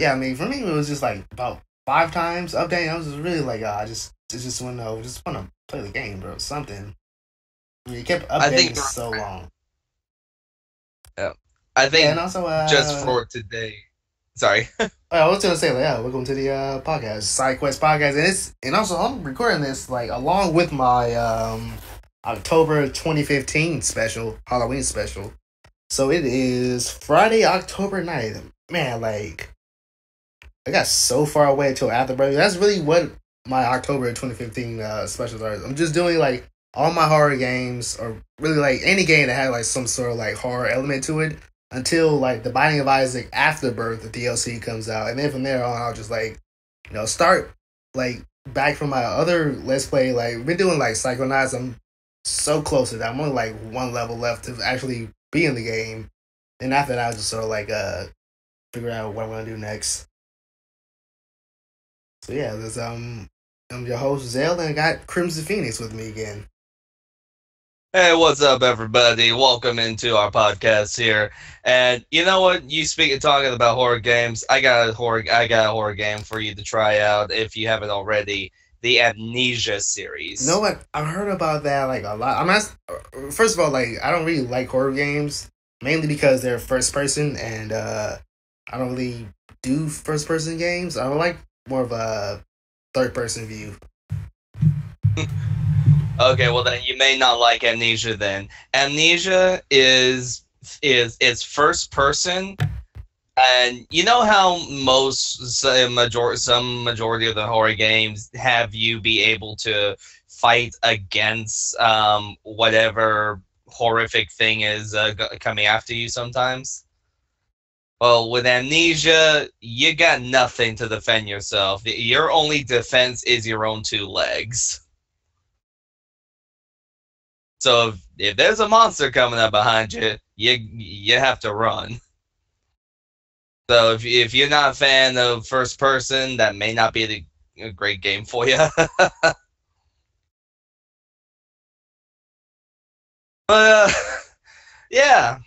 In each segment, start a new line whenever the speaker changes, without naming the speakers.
yeah, I mean, for me, it was just like about 5 times updating. I was just really like, just want to, just want to play the game, bro. Something. I mean, it kept
I think
updating so long.
yeah, I
Yeah, and
think
also,
just for today. Sorry.
I was gonna say, like, yeah, welcome to the podcast, Sidekuest Podcast, and also I'm recording this like along with my October 2015 special, Halloween special. So it is Friday, October 9th. Man, like I got so far away until after birthday. That's really what my October 2015 specials are. I'm just doing like all my horror games, or really like any game that had like some sort of like horror element to it, until like the Binding of Isaac Afterbirth, the DLC comes out, and then from there on, I'll just like start like back from my other Let's Play. Like we've been doing like Psychonauts. I'm so close to that. I'm only like one level left to actually be in the game, and after that, I'll just sort of like figure out what I'm gonna do next. So yeah, there's I'm your host Zell, and I got Crimson Phoenix with me again.
Hey, what's up, everybody? Welcome into our podcast here. And you know what? You speak talking about horror games. I got a horror game for you to try out if you haven't already. The Amnesia
You know
series.
what? I've heard about that like a lot. I'm not. First of all, like I don't really like horror games, mainly because they're first person, and I don't really do first person games. I like more of a third person view.
Okay, well then you may not like Amnesia then. Amnesia is first person. And you know how some majority of the horror games have you be able to fight against whatever horrific thing is coming after you sometimes? Well, with Amnesia, you got nothing to defend yourself. Your only defense is your own two legs. So if there's a monster coming up behind you, you have to run. So if you're not a fan of first person, that may not be a great game for you. But yeah,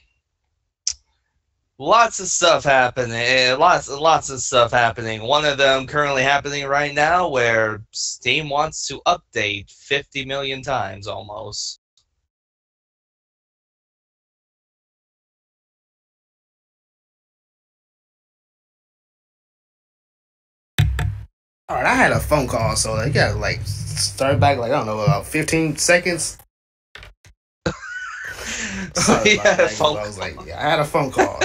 lots of stuff happening. Lots of stuff happening. One of them currently happening right now, where Steam wants to update 50 million times almost.
All right, I had a phone call, so you gotta like start back like I don't know about 15 seconds.
So
Sorry
he
about
had a
that. 'Cause
phone
I was
call.
like, yeah, I had a phone call.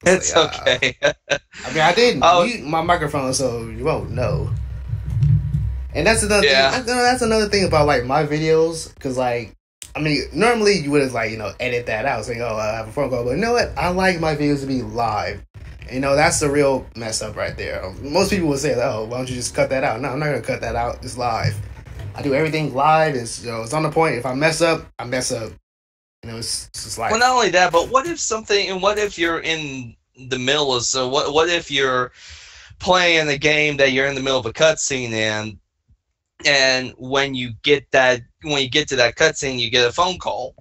It's
Like,
okay.
I mean, I did
Oh
mute my microphone, so you won't know. And that's another thing.
yeah.
That's another thing about like my videos, because like, I mean, normally you would have like edit that out, saying, "Oh, I have a phone call," but you know what? I like my videos to be live. And, that's the real mess up right there. Most people would say, "Oh, why don't you just cut that out?" No, I'm not gonna cut that out. It's live. I do everything live. It's on the point. If I mess up, I mess up. It's just
Well,
life.
not only that, but what if something? And what if you're in the middle of so? What if you're playing a game that you're in the middle of a cutscene in, and when you get to that cutscene, you get a phone call.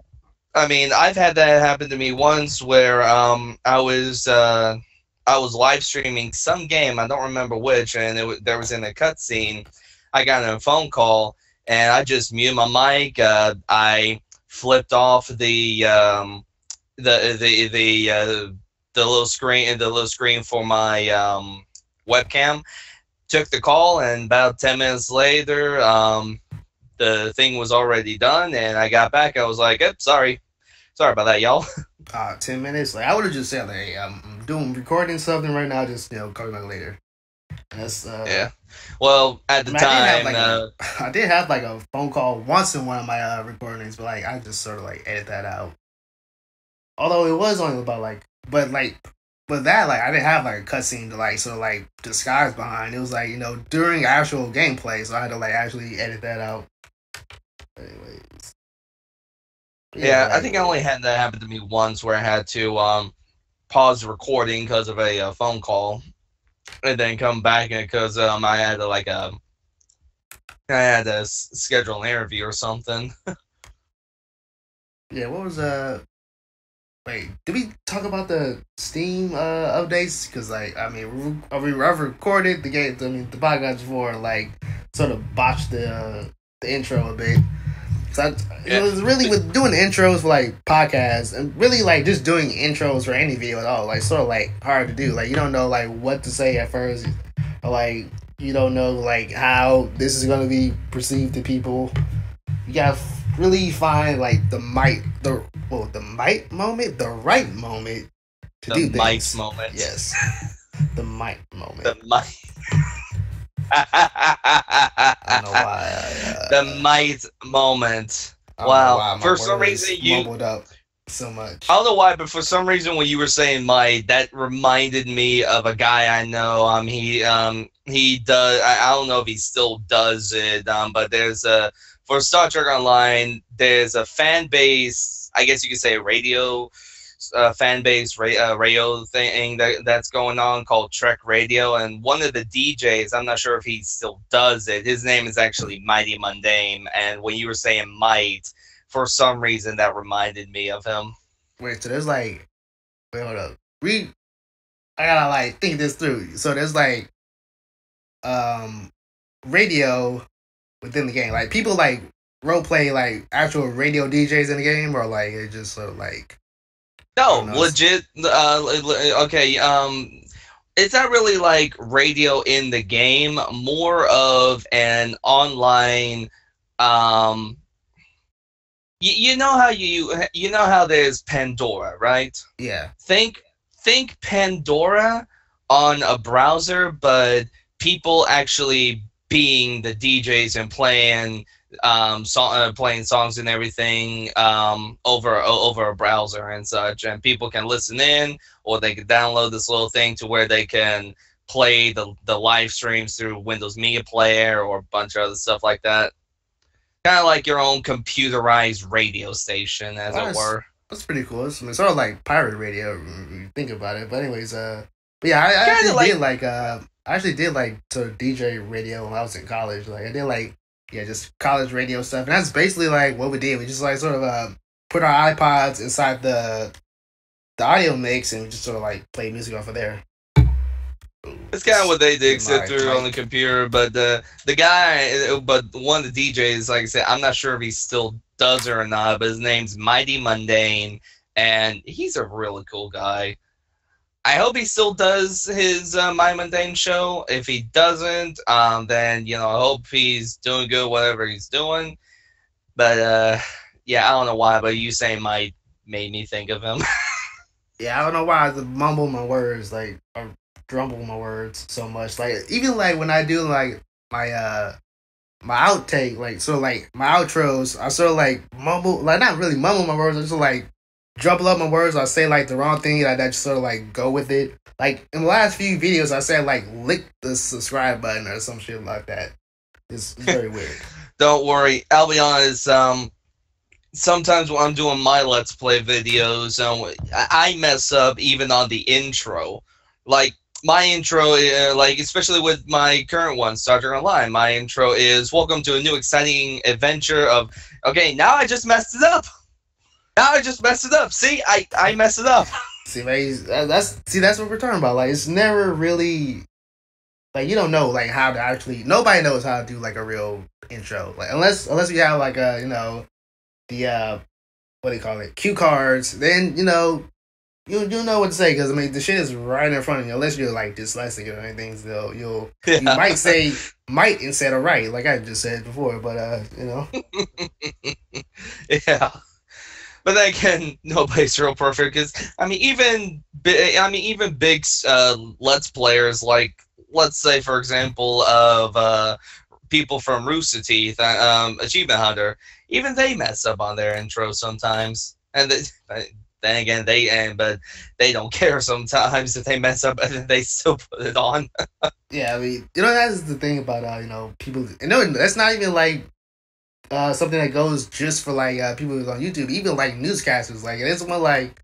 I mean, I've had that happen to me once where I was live streaming some game, I don't remember which, and there was in a cutscene. I got a phone call, and I just muted my mic. I flipped off the little screen for my webcam. Took the call, and about 10 minutes later, the thing was already done, and I got back. I was like, "Yep, sorry about that, y'all."
10 minutes. Like I would have just said, like, "Hey, I'm doing recording something right now. Just call me back later." And that's
Yeah. Well, at
I
the
mean,
time,
I did have like a phone call once in one of my recordings, but like I just sort of like edit that out. Although it was only about like, but that like I didn't have like a cutscene to like sort of like disguise behind. It was like during actual gameplay, so I had to like actually edit that out. Anyways, yeah,
yeah, I
like
think I only had that happen to me once, where I had to pause the recording because of a phone call, and then come back because I had to schedule an interview or something.
yeah. What was Wait, did we talk about the Steam updates? Because like, I mean, I've recorded the game. I mean, the podcast before, and like, sort of botched the intro a bit. So it was really with doing the intros for like podcasts and really like just doing intros for any video at all. Like sort of like hard to do. Like you don't know like what to say at first, or like you don't know like how this is gonna be perceived to people. You gotta really find like the right moment to do
the mic
things.
moment.
Yes, the mic moment.
The mic.
I don't know why.
The might moment.
I don't know
Wow.
why my
For some
words
reason, you.
mumbled up so much.
I don't know why, but for some reason, when you were saying might, that reminded me of a guy I know. He does. I don't know if he still does it. But there's for Star Trek Online, there's a fan base. I guess you could say radio. Fan base radio thing that's going on called Trek Radio, and one of the DJs, I'm not sure if he still does it, his name is actually Mighty Mundane, and when you were saying might, for some reason that reminded me of him.
Wait, so there's like, wait, hold up. I gotta like think this through. So there's like, radio within the game. Like people like role play like actual radio DJs in the game, or like it just sort of like.
No, legit. Okay. It's not really like radio in the game. More of an online. You know how you know how there's Pandora, right?
Yeah.
Think Pandora on a browser, but people actually being the DJs and playing playing songs and everything over a browser and such, and people can listen in, or they can download this little thing to where they can play the live streams through Windows Media Player or a bunch of other stuff like that. Kind of like your own computerized radio station, as it were.
That's pretty cool. It's sort of like pirate radio when you think about it. But anyways, but yeah, I actually did like to DJ radio when I was in college. Like I did like. Yeah, just college radio stuff. And that's basically like what we did. We just like sort of put our iPods inside the audio mix and we just sort of like play music off of there.
It's kind of what they did, sit through on the computer. But the guy, but one of the DJs, like I said, I'm not sure if he still does it or not, but his name's Mighty Mundane, and he's a really cool guy. I hope he still does his My Mundane show. If he doesn't, then, I hope he's doing good, whatever he's doing. But, yeah, I don't know why, but you saying might made me think of him.
Yeah, I don't know why I mumble my words, like, or drumble my words so much. Like, even, like, when I do, like, my outtake, like, so, like, my outros, I sort of, like, mumble, like, not really mumble my words, I just, like, jumble up my words. I say like the wrong thing. I just sort of like go with it. Like in the last few videos, I said like lick the subscribe button or some shit like that. It's very weird.
Don't worry. I'll be honest. Sometimes when I'm doing my Let's Play videos, I mess up even on the intro. Like my intro, like especially with my current one, Star Trek Online. My intro is "Welcome to a new exciting adventure of." Okay, now I just messed it up. See, I messed it up.
See, that's what we're talking about. Like, it's never really like you don't know like how to actually. Nobody knows how to do like a real intro. Like unless you have like the what do you call it, cue cards. Then you know what to say because I mean the shit is right in front of you. Unless you're like dyslexic or anything, so you might say might instead of right, like I just said before. But
yeah. But then again, nobody's real perfect because even big Let's Players, like let's say for example of people from Rooster Teeth, Achievement Hunter, even they mess up on their intro sometimes, and then again but they don't care sometimes if they mess up and they still put it on.
Yeah, I mean that's the thing about people. That's not even like. Something that goes just for like people who's on YouTube, even like newscasters. Like it's one like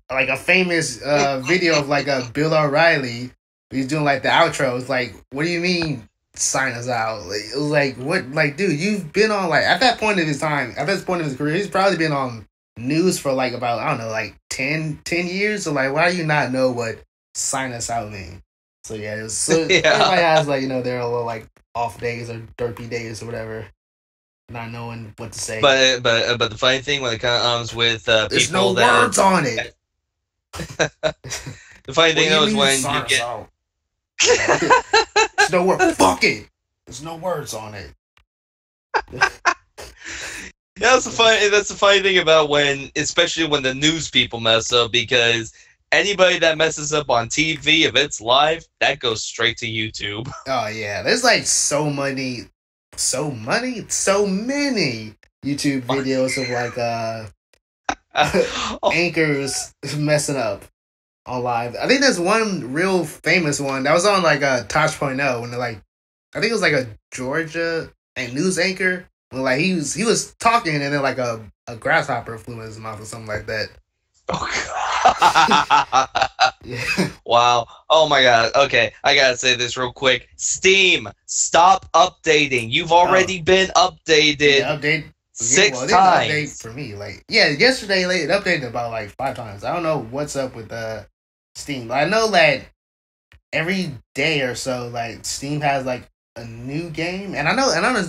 a famous video of like Bill O'Reilly. He's doing like the outro. It's like, what do you mean sign us out? Like, it was like what? Like, dude, you've been on like at that point of his time, at this point of his career, he's probably been on news for like about I don't know like 10 years. So like, why do you not know what sign us out mean? So yeah, so
Yeah.
everybody has like their little like off days or derpy days or whatever, not knowing what to say.
But the funny thing when it comes with
There's no
people that
words on it.
the funny
What
thing
do you
though is
mean
when
sign
you
us
get
out? There's no word. Fuck it. There's no words on it.
That's the funny thing about especially when the news people mess up, because anybody that messes up on TV, if it's live, that goes straight to YouTube.
Oh yeah, there's like so many YouTube videos of like anchors messing up on live. I think there's one real famous one that was on like Touch.0 when like I think it was like a Georgia news anchor when like he was talking and then like a grasshopper flew in his mouth or something like that. Yeah.
Wow. Oh my god. Okay, I gotta say this real quick. Steam, stop updating. You've already been updated.
Update
6
times. Update for me. Like yesterday it updated about like 5 times. I don't know what's up with Steam. I know that every day or so, like Steam has like a new game, and I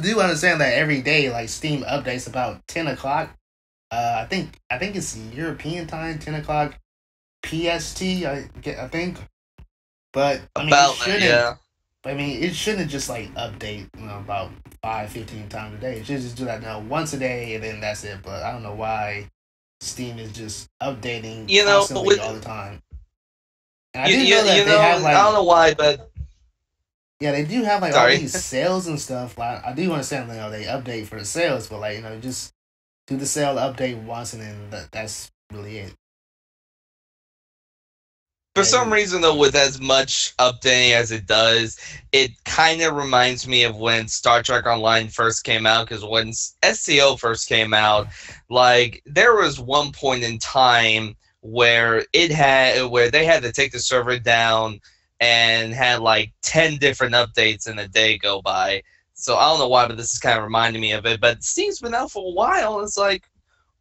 do understand that every day like Steam updates about 10 o'clock. I think it's European time, 10 o'clock PST. I think, but I mean, it shouldn't just like update about 5-15 times a day. It should just do that now once a day, and then that's it. But I don't know why Steam is just updating constantly all the time. And I do know that they have like,
I don't know why, but
yeah, they do have like all these sales and stuff. Like, I do understand they update for the sales, but like just do the sale update once, and then that's really it.
For some reason, though, with as much updating as it does, it kind of reminds me of when Star Trek Online first came out. Because when SCO first came out, like there was one point in time where they had to take the server down and had like 10 different updates in a day go by. So I don't know why, but this is kind of reminding me of it. But Steam's been out for a while, and it's like,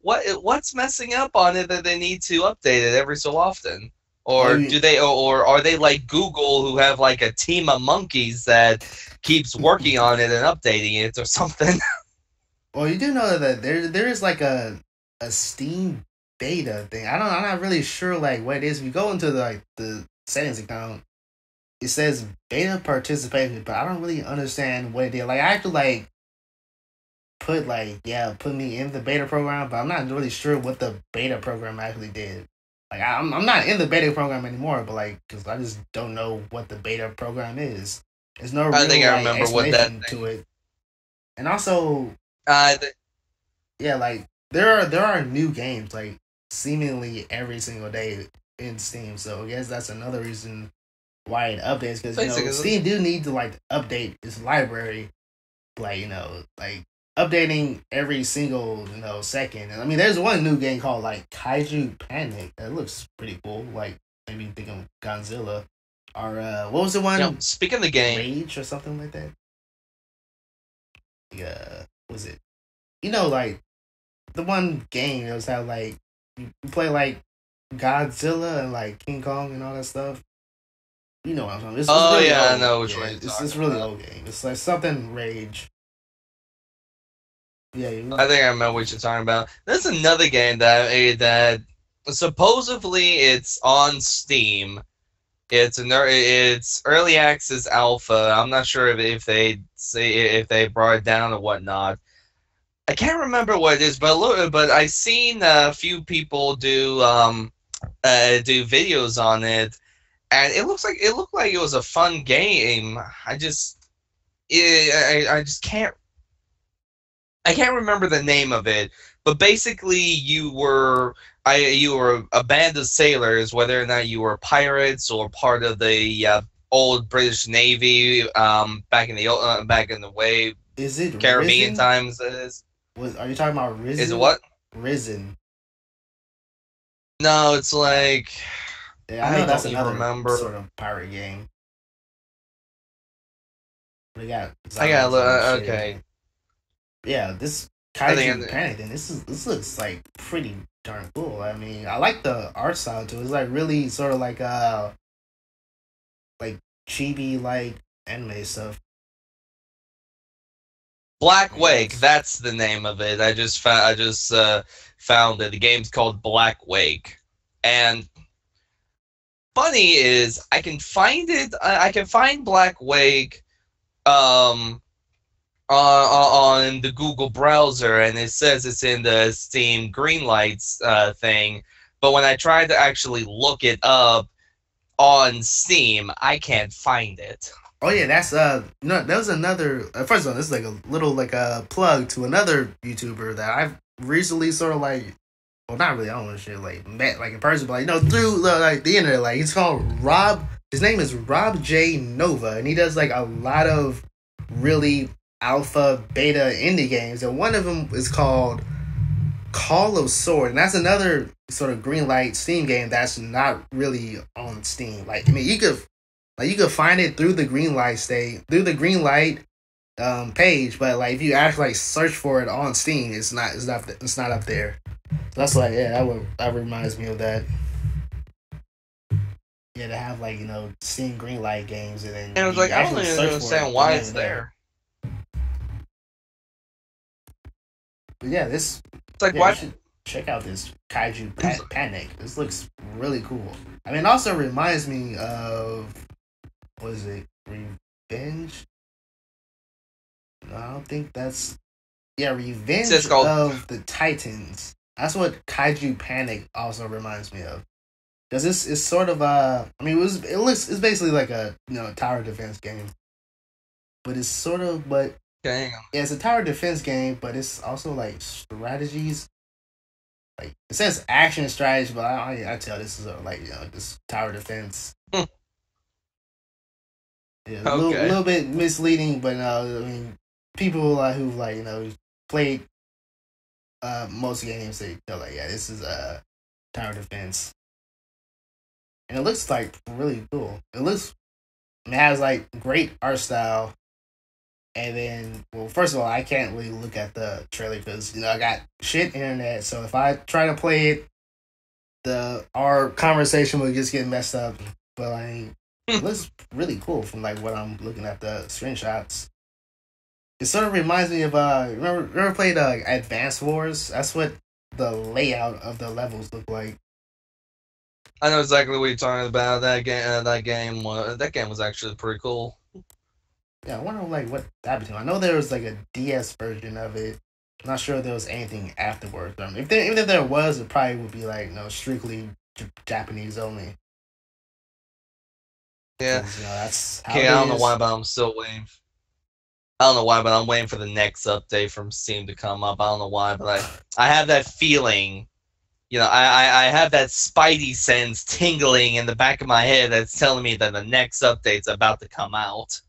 what's messing up on it that they need to update it every so often? Or do they, or are they like Google, who have like a team of monkeys that keeps working on it and updating it or something?
Well, you do know that there is like a Steam beta thing. I'm not really sure like what it is. If you go into the settings account, it says beta participation, but I don't really understand what it is. Like I have to like put me in the beta program, but I'm not really sure what the beta program actually did. Like I'm not in the beta program anymore, but like because I just don't know what the beta program is. There's no real
I remember what that
to it. And also, like there are new games like seemingly every single day in Steam. So I guess that's another reason why it updates, because Steam do need to like update its library, like like updating every single second. And I mean, there's one new game called like Kaiju Panic that looks pretty cool. Like maybe think of Godzilla, or what was the one?
Speaking of the game,
Rage or something like that. Yeah, was it? Like the one game that was how like you play like Godzilla and like King Kong and all that stuff. You know what I'm talking about. It's really old.
I know which one.
It's really old game. It's like something Rage. Yeah,
I think I remember what you're talking about. There's another game that supposedly it's on Steam. It's early access alpha. I'm not sure if they brought it down or whatnot. I can't remember what it is, but I've seen a few people do videos on it, and it looked like it was a fun game. I just can't remember the name of it, but basically you were a band of sailors, whether or not you were pirates or part of the old British Navy back in the way.
Is it
Caribbean
Risen?
times?
Are you talking about Risen?
Is it what?
Risen.
No, it's like
I know that's another
remember.
Sort of pirate game. I
got look. Okay.
Yeah, this Kaiju Panic. Then this looks like pretty darn cool. I mean, I like the art style too. It's like really sort of like chibi like anime stuff.
Black
Yeah,
Wake, that's the name of it. I just found it. The game's called Black Wake, and funny is I can find it. I can find Black Wake um on the Google browser, and it says it's in the Steam Greenlights thing. But when I tried to actually look it up on Steam, I can't find it.
Oh yeah, that's no, that was another. First of all, this is like a little like a plug to another YouTuber that I've recently sort of like, well, not really. I don't want to shit like met like in person, but like through like the internet. Like he's called Rob. His name is Rob J Nova, and he does like a lot of really alpha beta indie games, and one of them is called Call of Sword, and that's another sort of green light Steam game that's not really on Steam. Like I mean, you could find it through the green light page, but like if you actually like search for it on Steam, it's not up there. So that's like that reminds me of that. Yeah, to have like Steam green light games and then
And I was like, I don't even understand why it's there.
But yeah, this.
It's like,
Yeah,
why?
you should check out this Kaiju Panic. This looks really cool. I mean, it also reminds me of, what is it, Revenge? No, I don't think that's... Yeah, Revenge of the Titans. That's what Kaiju Panic also reminds me of. Because this is sort of I mean, it's basically like a tower defense game. But it's sort of,
Dang.
yeah, it's a tower defense game, but it's also like strategies. Like it says action strategy, but I tell this is just tower defense. Yeah, a little bit misleading, but I mean, people who played most games, they're like, yeah, this is a tower defense, and it looks like really cool. It has like great art style. And then, well, first of all, I can't really look at the trailer because I got shit internet. So if I try to play it, our conversation will just get messed up. But it looks really cool from like what I'm looking at the screenshots. It sort of reminds me of remember played Advance Wars? That's what the layout of the levels look like.
I know exactly what you're talking about. That game was actually pretty cool.
Yeah, I wonder what that between. I know there was like a DS version of it. I'm not sure if there was anything afterwards. Even if there was, it probably would be like strictly Japanese only.
Yeah.
That's how
I don't know why, but I'm still waiting. I don't know why, but I'm waiting for the next update from Steam to come up. I don't know why, but I have that feeling. I have that spidey sense tingling in the back of my head that's telling me that the next update's about to come out.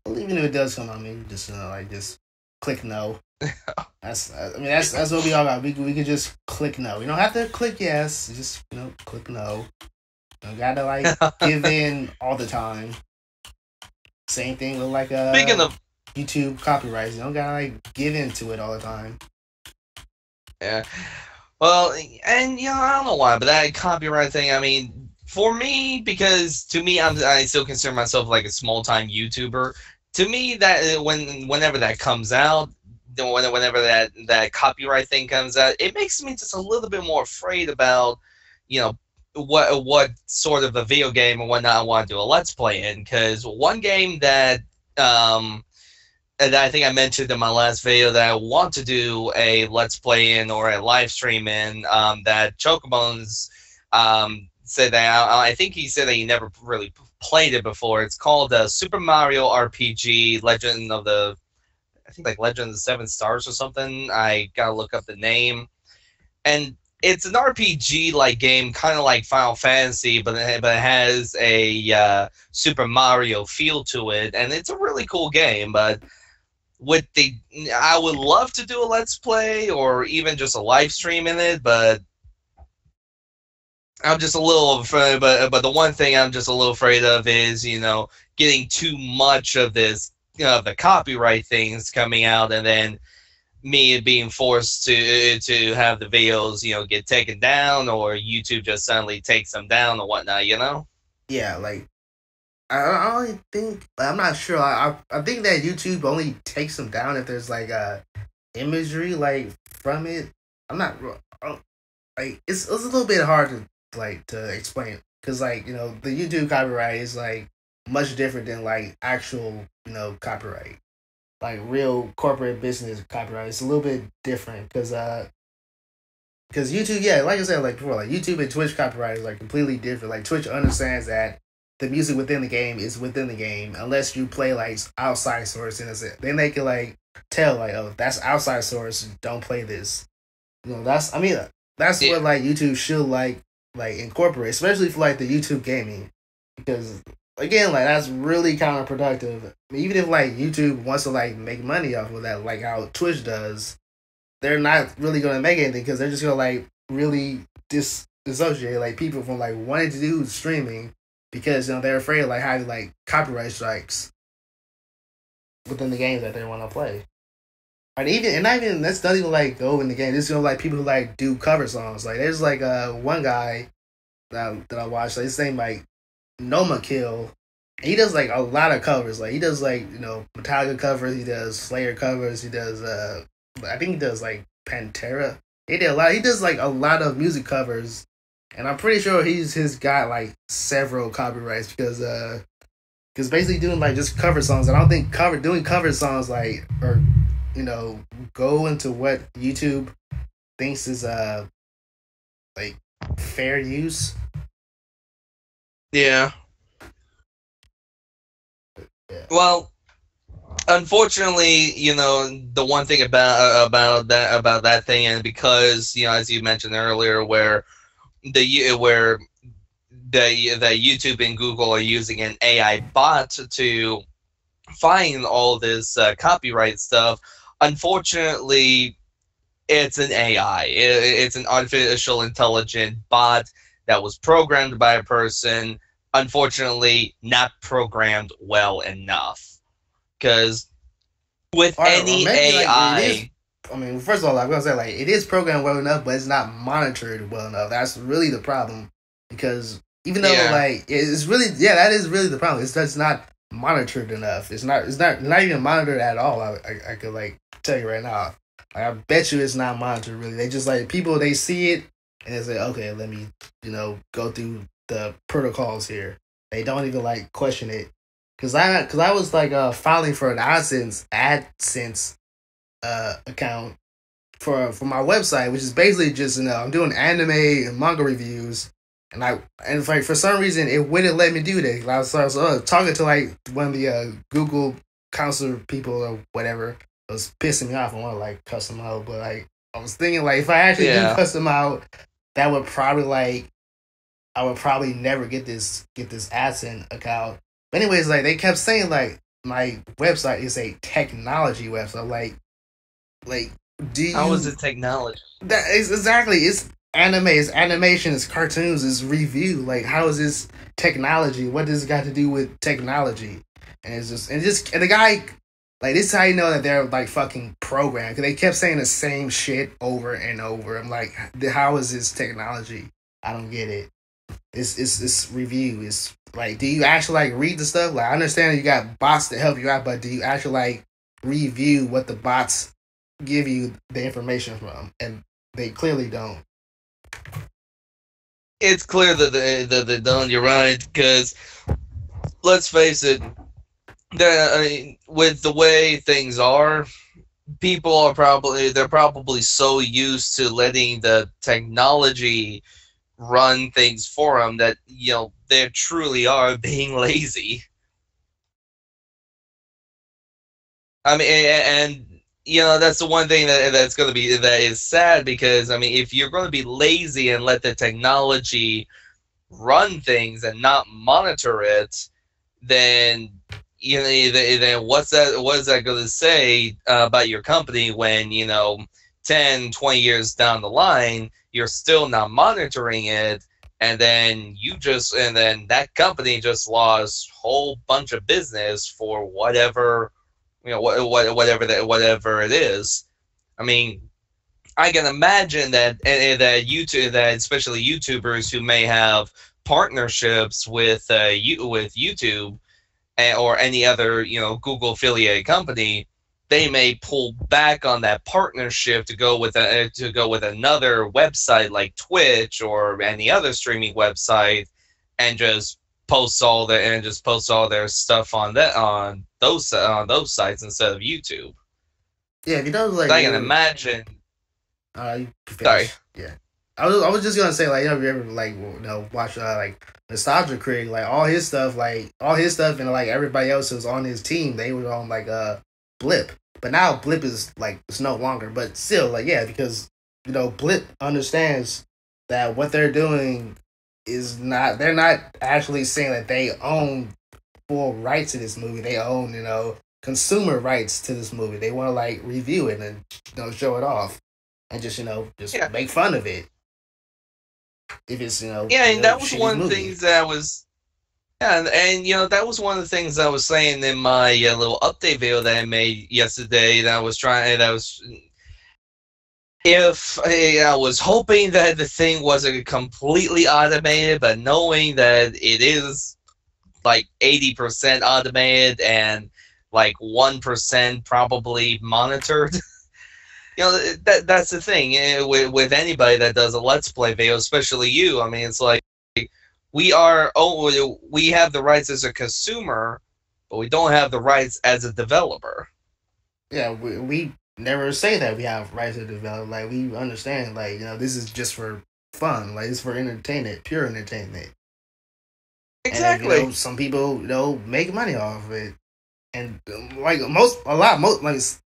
Well, even if it does come on, maybe just just click no. That's what we all got. We could just click no. You don't have to click yes. Just click no. You don't gotta give in all the time. Same thing with
Speaking of
YouTube copyrights, you don't gotta give in to it all the time.
Yeah. Well, and I don't know why, but that copyright thing. I mean, for me, because to me, I still consider myself like a small time YouTuber. To me, that whenever that comes out, whenever that copyright thing comes out, it makes me just a little bit more afraid about, what sort of a video game or whatnot I want to do a let's play in. Because one game that and I think I mentioned in my last video that I want to do a let's play in or a live stream in, that Chocobones said that I think he said that he never really played it before. It's called Super Mario RPG Legend of the Seven Stars or something. I gotta look up the name. And it's an RPG like game, kind of like Final Fantasy, but it has a Super Mario feel to it, and it's a really cool game. But I would love to do a let's play or even just a live stream in it, but I'm just a little afraid. But the one thing I'm just a little afraid of is getting too much of this the copyright things coming out, and then me being forced to have the videos, get taken down, or YouTube just suddenly takes them down or whatnot,
Yeah, like I only think I'm not sure. I think that YouTube only takes them down if there's like imagery like from it. I'm not like it's a little bit hard to explain because like the YouTube copyright is like much different than like actual copyright, like real corporate business copyright. It's a little bit different because YouTube, yeah, like I said, like before, like YouTube and Twitch copyright is like completely different. Like Twitch understands that the music within the game is within the game, unless you play like outside source, and then they can like tell like, oh, that's outside source, don't play this. That's
Yeah.
what like YouTube should like incorporate, especially for like the YouTube gaming, because again, like that's really counterproductive. I mean, even if like YouTube wants to like make money off of that, like how Twitch does, they're not really gonna make anything because they're just gonna like really dissociate like people from like wanting to do streaming because they're afraid of like having like copyright strikes within the games that they want to play. And not even that's not even like go in the game. This is like people who like do cover songs. Like there's like one guy that I watched. Like his name like Noma Kill. He does like a lot of covers. Like he does like Metallica covers. He does Slayer covers. He does I think he does like Pantera. He did a lot. He does like a lot of music covers, and I'm pretty sure he's got like several copyrights because basically doing like just cover songs. I don't think doing cover songs like or go into what YouTube thinks is like fair use.
Yeah.
Yeah.
Well, unfortunately, the one thing about that thing, and because as you mentioned earlier, where where that YouTube and Google are using an AI bot to find all this copyright stuff. Unfortunately, it's an AI. It's an artificial intelligent bot that was programmed by a person. Unfortunately, not programmed well enough. Because with any
maybe,
AI,
I mean, first of all, I'm gonna say like it is programmed well enough, but it's not monitored well enough. That's really the problem. Because even though like it's really that is really the problem. It's just not monitored enough. It's not even monitored at all. I could like tell you right now. Like, I bet you it's not monitored really. They just like people they see it and they say, okay, let me go through the protocols here. They don't even like question it. Cause I was like filing for an AdSense account for my website, which is basically just I'm doing anime and manga reviews, and like for some reason it wouldn't let me do that. I was talking to like one of the Google counselor people or whatever. It was pissing me off. I want to like cuss them out, but like I was thinking like if I actually do cuss them out, that would probably like I would probably never get this AdSense account. But anyways, like they kept saying like my website is a technology website. Like do you?
how is it technology?
That is exactly. It's anime. It's animation. It's cartoons. It's review. Like how is this technology? What does it got to do with technology? And it's just and the guy like this is how you know that they're like fucking programmed because they kept saying the same shit over and over. I'm like, how is this technology? I don't get it. It's review. It's like, do you actually like read the stuff? Like, I understand you got bots to help you out, but do you actually like review what the bots give you the information from? And they clearly don't.
It's clear that they don't. You're right, because let's face it, with the way things are, people are probably so used to letting the technology run things for them that they truly are being lazy. I mean, and that's the one thing that's going to be that is sad, because I mean, if you're going to be lazy and let the technology run things and not monitor it, then then what is that going to say about your company when 10, 20 years down the line you're still not monitoring it, and then that company just lost a whole bunch of business for whatever whatever it is. I I mean, I can imagine that that especially YouTubers who may have partnerships with with YouTube or any other Google affiliate company, they may pull back on that partnership to go with another website like Twitch or any other streaming website, and just post all their stuff on those sites instead of YouTube.
Yeah, if you know, like,
So I can imagine.
You can
Sorry.
finish. Yeah. I was just gonna say, like, you ever like watch like Nostalgia Critic, like all his stuff and like everybody else who was on his team, they were on like Blip. But now Blip is like, it's no longer, but still, like, yeah, because Blip understands that what they're doing is not, they're not actually saying that they own full rights to this movie. They own, consumer rights to this movie. They want to like review it and show it off and just make fun of it. If it's
yeah, and that was one of the
movie.
things that was. Yeah, and that was one of the things I was saying in my little update video that I made yesterday. That I was I was hoping that the thing wasn't completely automated, but knowing that it is like 80% automated and like 1% probably monitored. That's the thing with anybody that does a Let's Play video, especially you. I mean, it's like we have the rights as a consumer, but we don't have the rights as a developer.
Yeah, we never say that we have rights to develop. Like, we understand, like, this is just for fun. Like, it's for entertainment, pure entertainment.
Exactly.
And, some people, make money off of it. And, like,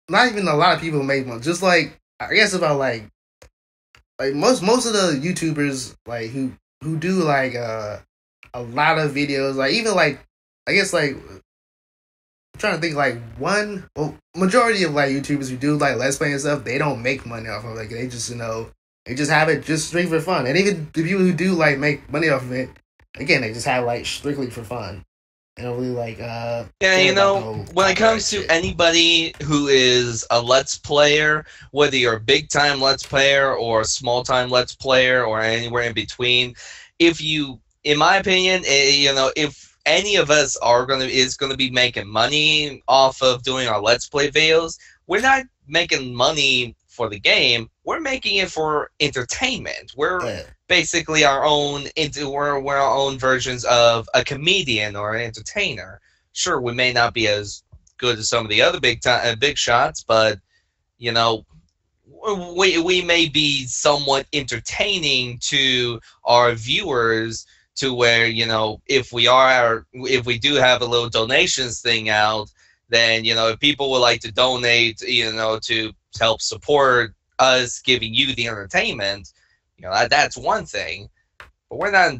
not even a lot of people make money. Just, like, I guess about, like most of the YouTubers, like, who do, like, a lot of videos, like, even, like, I guess, like, I'm trying to think, like, majority of, like, YouTubers who do, like, Let's Play and stuff, they don't make money off of it. Like, they just, they just have it just strictly for fun. And even the people who do, like, make money off of it, again, they just have, like, strictly for fun. They don't really, like,
yeah, when it comes to anybody who is a Let's Player, whether you're a big-time Let's Player or a small-time Let's Player or anywhere in between, in my opinion, if any of us is going to be making money off of doing our Let's Play videos, we're not making money for the game. We're making it for entertainment. We're basically our own versions of a comedian or an entertainer. Sure, we may not be as good as some of the other big shots, but we may be somewhat entertaining to our viewers, to where if we do have a little donations thing out, then if people would like to donate to help support us giving you the entertainment, that's one thing. But we're not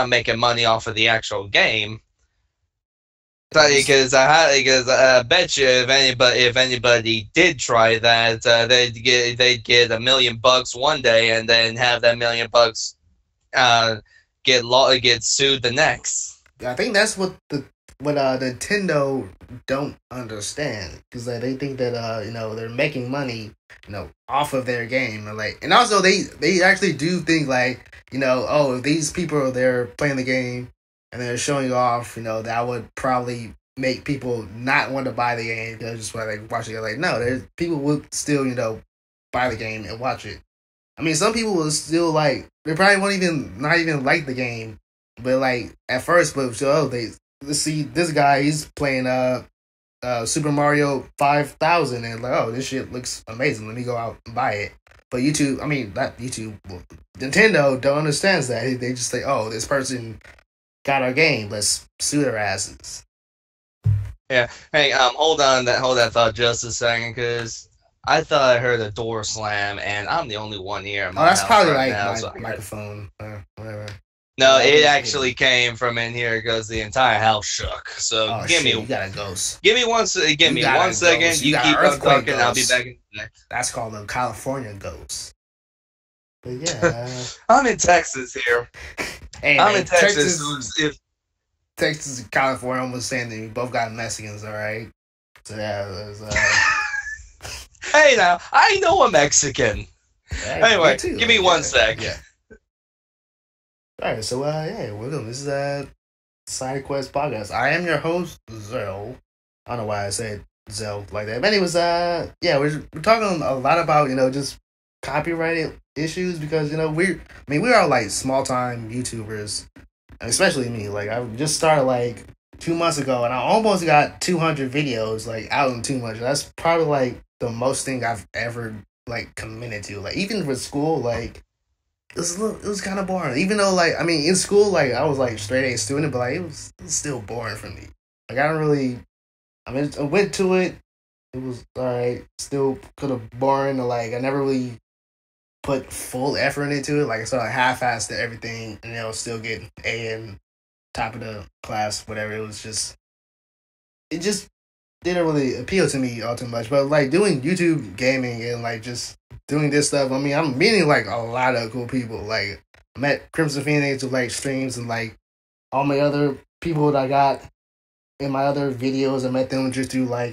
making money off of the actual game. Because I bet you if anybody did try that, they'd get $1 million one day and then have that $1 million get sued the next.
I think that's what Nintendo don't understand, because they think that they're making money off of their game, and also they actually do think like if these people are there playing the game and they're showing off, that would probably make people not want to buy the game because just like watching it. Like, no, people would still buy the game and watch it. I mean, some people will still like, they probably won't not even like the game, but like at first, but let's see this guy, he's playing Super Mario 5000 and like, oh, this shit looks amazing, let me go out and buy it. But Nintendo don't understand that. They just say, oh, this person got our game, let's sue their asses.
Yeah. Hey, hold that thought just a second, because I thought I heard a door slam, and I'm the only one here.
That's probably right like now, my microphone, whatever.
No, it actually came from in here because the entire house shook. So
you got a ghost.
Give me one second. You keep on talking. I'll be back in a minute.
That's called a California ghost. But yeah,
I'm in Texas here. I'm in Texas.
Texas and California, almost saying that we both got Mexicans, all right? So yeah,
Hey, now I know a Mexican.
Hey,
Anyway,
me too.
give me one sec.
Yeah. All right, so yeah, welcome. This is Sidekuest Podcast. I am your host, Zell. I don't know why I said Zell like that. But anyways, yeah, we're talking a lot about, just copyrighted issues because, we are like small time YouTubers, especially me. Like, I just started like 2 months ago and I almost got 200 videos like out in 2 months. That's probably like the most thing I've ever like committed to. Like, even for school, like, it was kind of boring. Even though, like, I mean, in school, like, I was like straight A student, but like it was still boring for me. Like, I don't really. I mean, I went to it. It was alright. Still kind of boring. Like, I never really put full effort into it. Like, I sort of half-assed everything, and still get A and top of the class, whatever. It just didn't really appeal to me all too much. But like doing YouTube gaming and like just doing this stuff, I mean, I'm meeting like a lot of cool people. Like, I met Crimson Phoenix with like streams and like all my other people that I got in my other videos. I met them just through like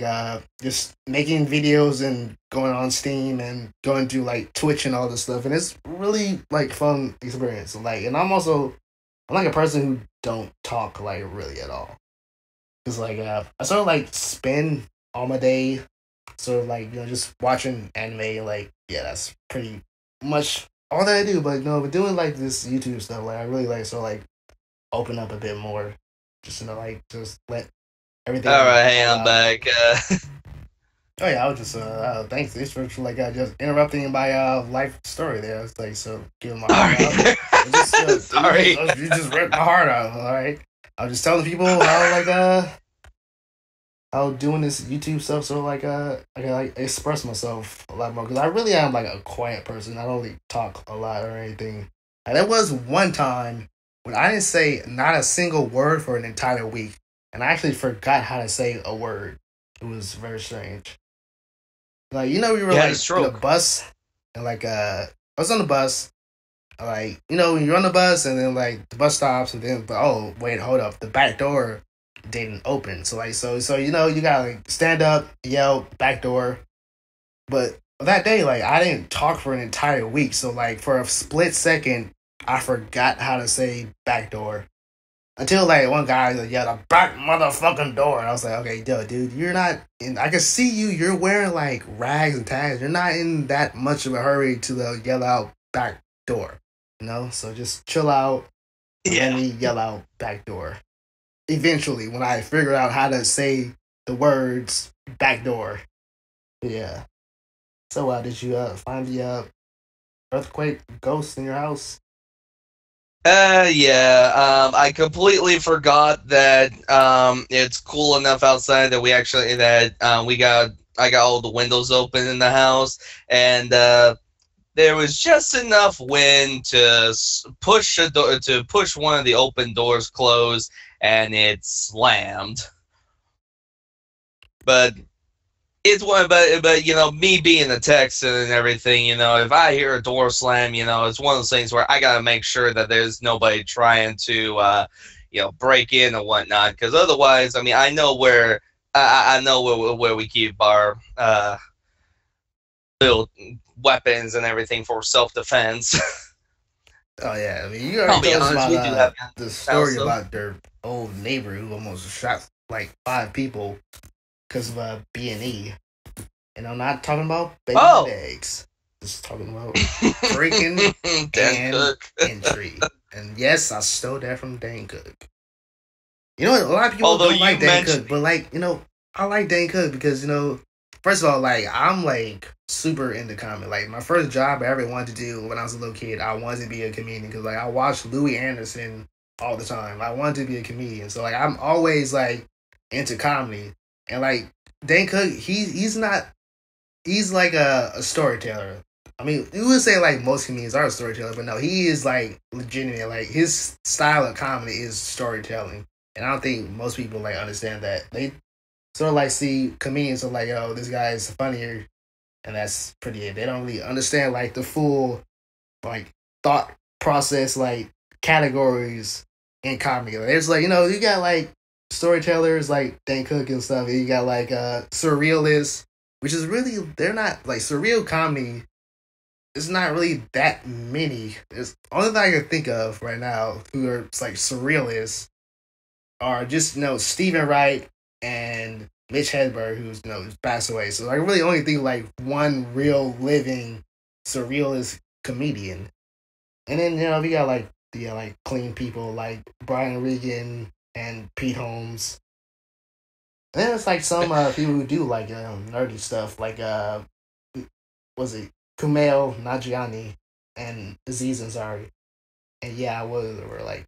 just making videos and going on Steam and going through like Twitch and all this stuff. And it's really like fun experience. Like, and I'm like a person who don't talk like really at all. Cause like I sort of like spend all my day sort of like just watching anime. Like, yeah, that's pretty much all that I do. But but doing like this YouTube stuff, like I really like open up a bit more. Just like just let everything.
All right, hey, I'm back.
Oh yeah, I was just thanks for like just interrupting my life story there. It's like, so give my heart out.
Sorry,
you just ripped my heart out. All right. I was just telling people how how doing this YouTube stuff, so like I can like express myself a lot more because I really am like a quiet person. I don't really talk a lot or anything. And there was one time when I didn't say not a single word for an entire week, and I actually forgot how to say a word. It was very strange. Like, we were like in a bus, and like I was on the bus. Like, when you're on the bus and then like the bus stops and then, oh wait, hold up, the back door didn't open. So like, so you gotta like stand up, yell, back door. But that day, like, I didn't talk for an entire week. So like for a split second, I forgot how to say back door. Until like one guy like yelled, "Back motherfucking door," and I was like, okay, dude, you're not in. I can see you. You're wearing like rags and tags. You're not in that much of a hurry to yell out back door. So just chill out and let me yell out back door. Eventually, when I figure out how to say the words back door. Yeah. So, did you find the earthquake ghost in your house?
Yeah. I completely forgot that it's cool enough outside that I got all the windows open in the house, and there was just enough wind to push one of the open doors closed, and it slammed. But me being a Texan and everything, if I hear a door slam, it's one of those things where I gotta make sure that there's nobody trying to break in or whatnot, because otherwise, I mean, I know where we keep our little weapons and everything for self-defense.
Oh yeah, I mean, you already told us about the story about their old neighbor who almost shot like 5 people because of B&E. And I'm not talking about baby eggs. Just talking about breaking and entry. And yes, I stole that from Dane Cook. A lot of people don't like Dane Cook, but like, I like Dane Cook because, first of all, like, I'm like super into comedy. Like, my first job I ever wanted to do when I was a little kid, I wanted to be a comedian because like I watched Louis Anderson all the time. I wanted to be a comedian, so like I'm always like into comedy. And like Dane Cook, he's like a storyteller. I mean, you would say like most comedians are a storyteller, but no, he is like legitimate. Like, his style of comedy is storytelling, and I don't think most people like understand that. They sort of like see comedians are like, oh, this guy is funnier, and that's pretty it. They don't really understand like the full like thought process, like categories in comedy. There's like, you got like storytellers like Dane Cook and stuff, and you got like surrealists, which is really they're not like surreal comedy. It's not really that many. It's only thing I can think of right now who are like surrealists are just Stephen Wright and Mitch Hedberg, who's passed away. So I really only think like one real living surrealist comedian. And then we got like the like clean people like Brian Regan and Pete Holmes. And then it's like some people who do like nerdy stuff, like was it Kumail Nanjiani and Aziz Ansari. And yeah, were like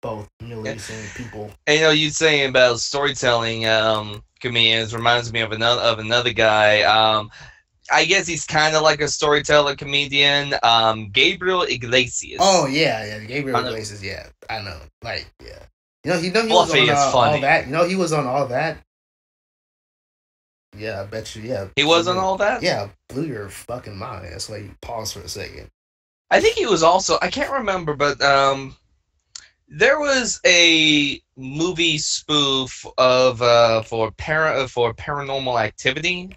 both Middle Eastern people.
And you saying about storytelling comedians reminds me of another guy. I guess he's kind of like a storyteller comedian. Gabriel Iglesias.
Oh yeah, Gabriel Iglesias. Yeah, I know. Like yeah, he was
Fluffy
on
is funny.
all that. He was on all that. Yeah, I bet you. Yeah,
he was on all that.
Yeah, blew your fucking mind. That's why you pause for a second.
I think he was also. I can't remember, but there was a movie spoof of for Paranormal Activity.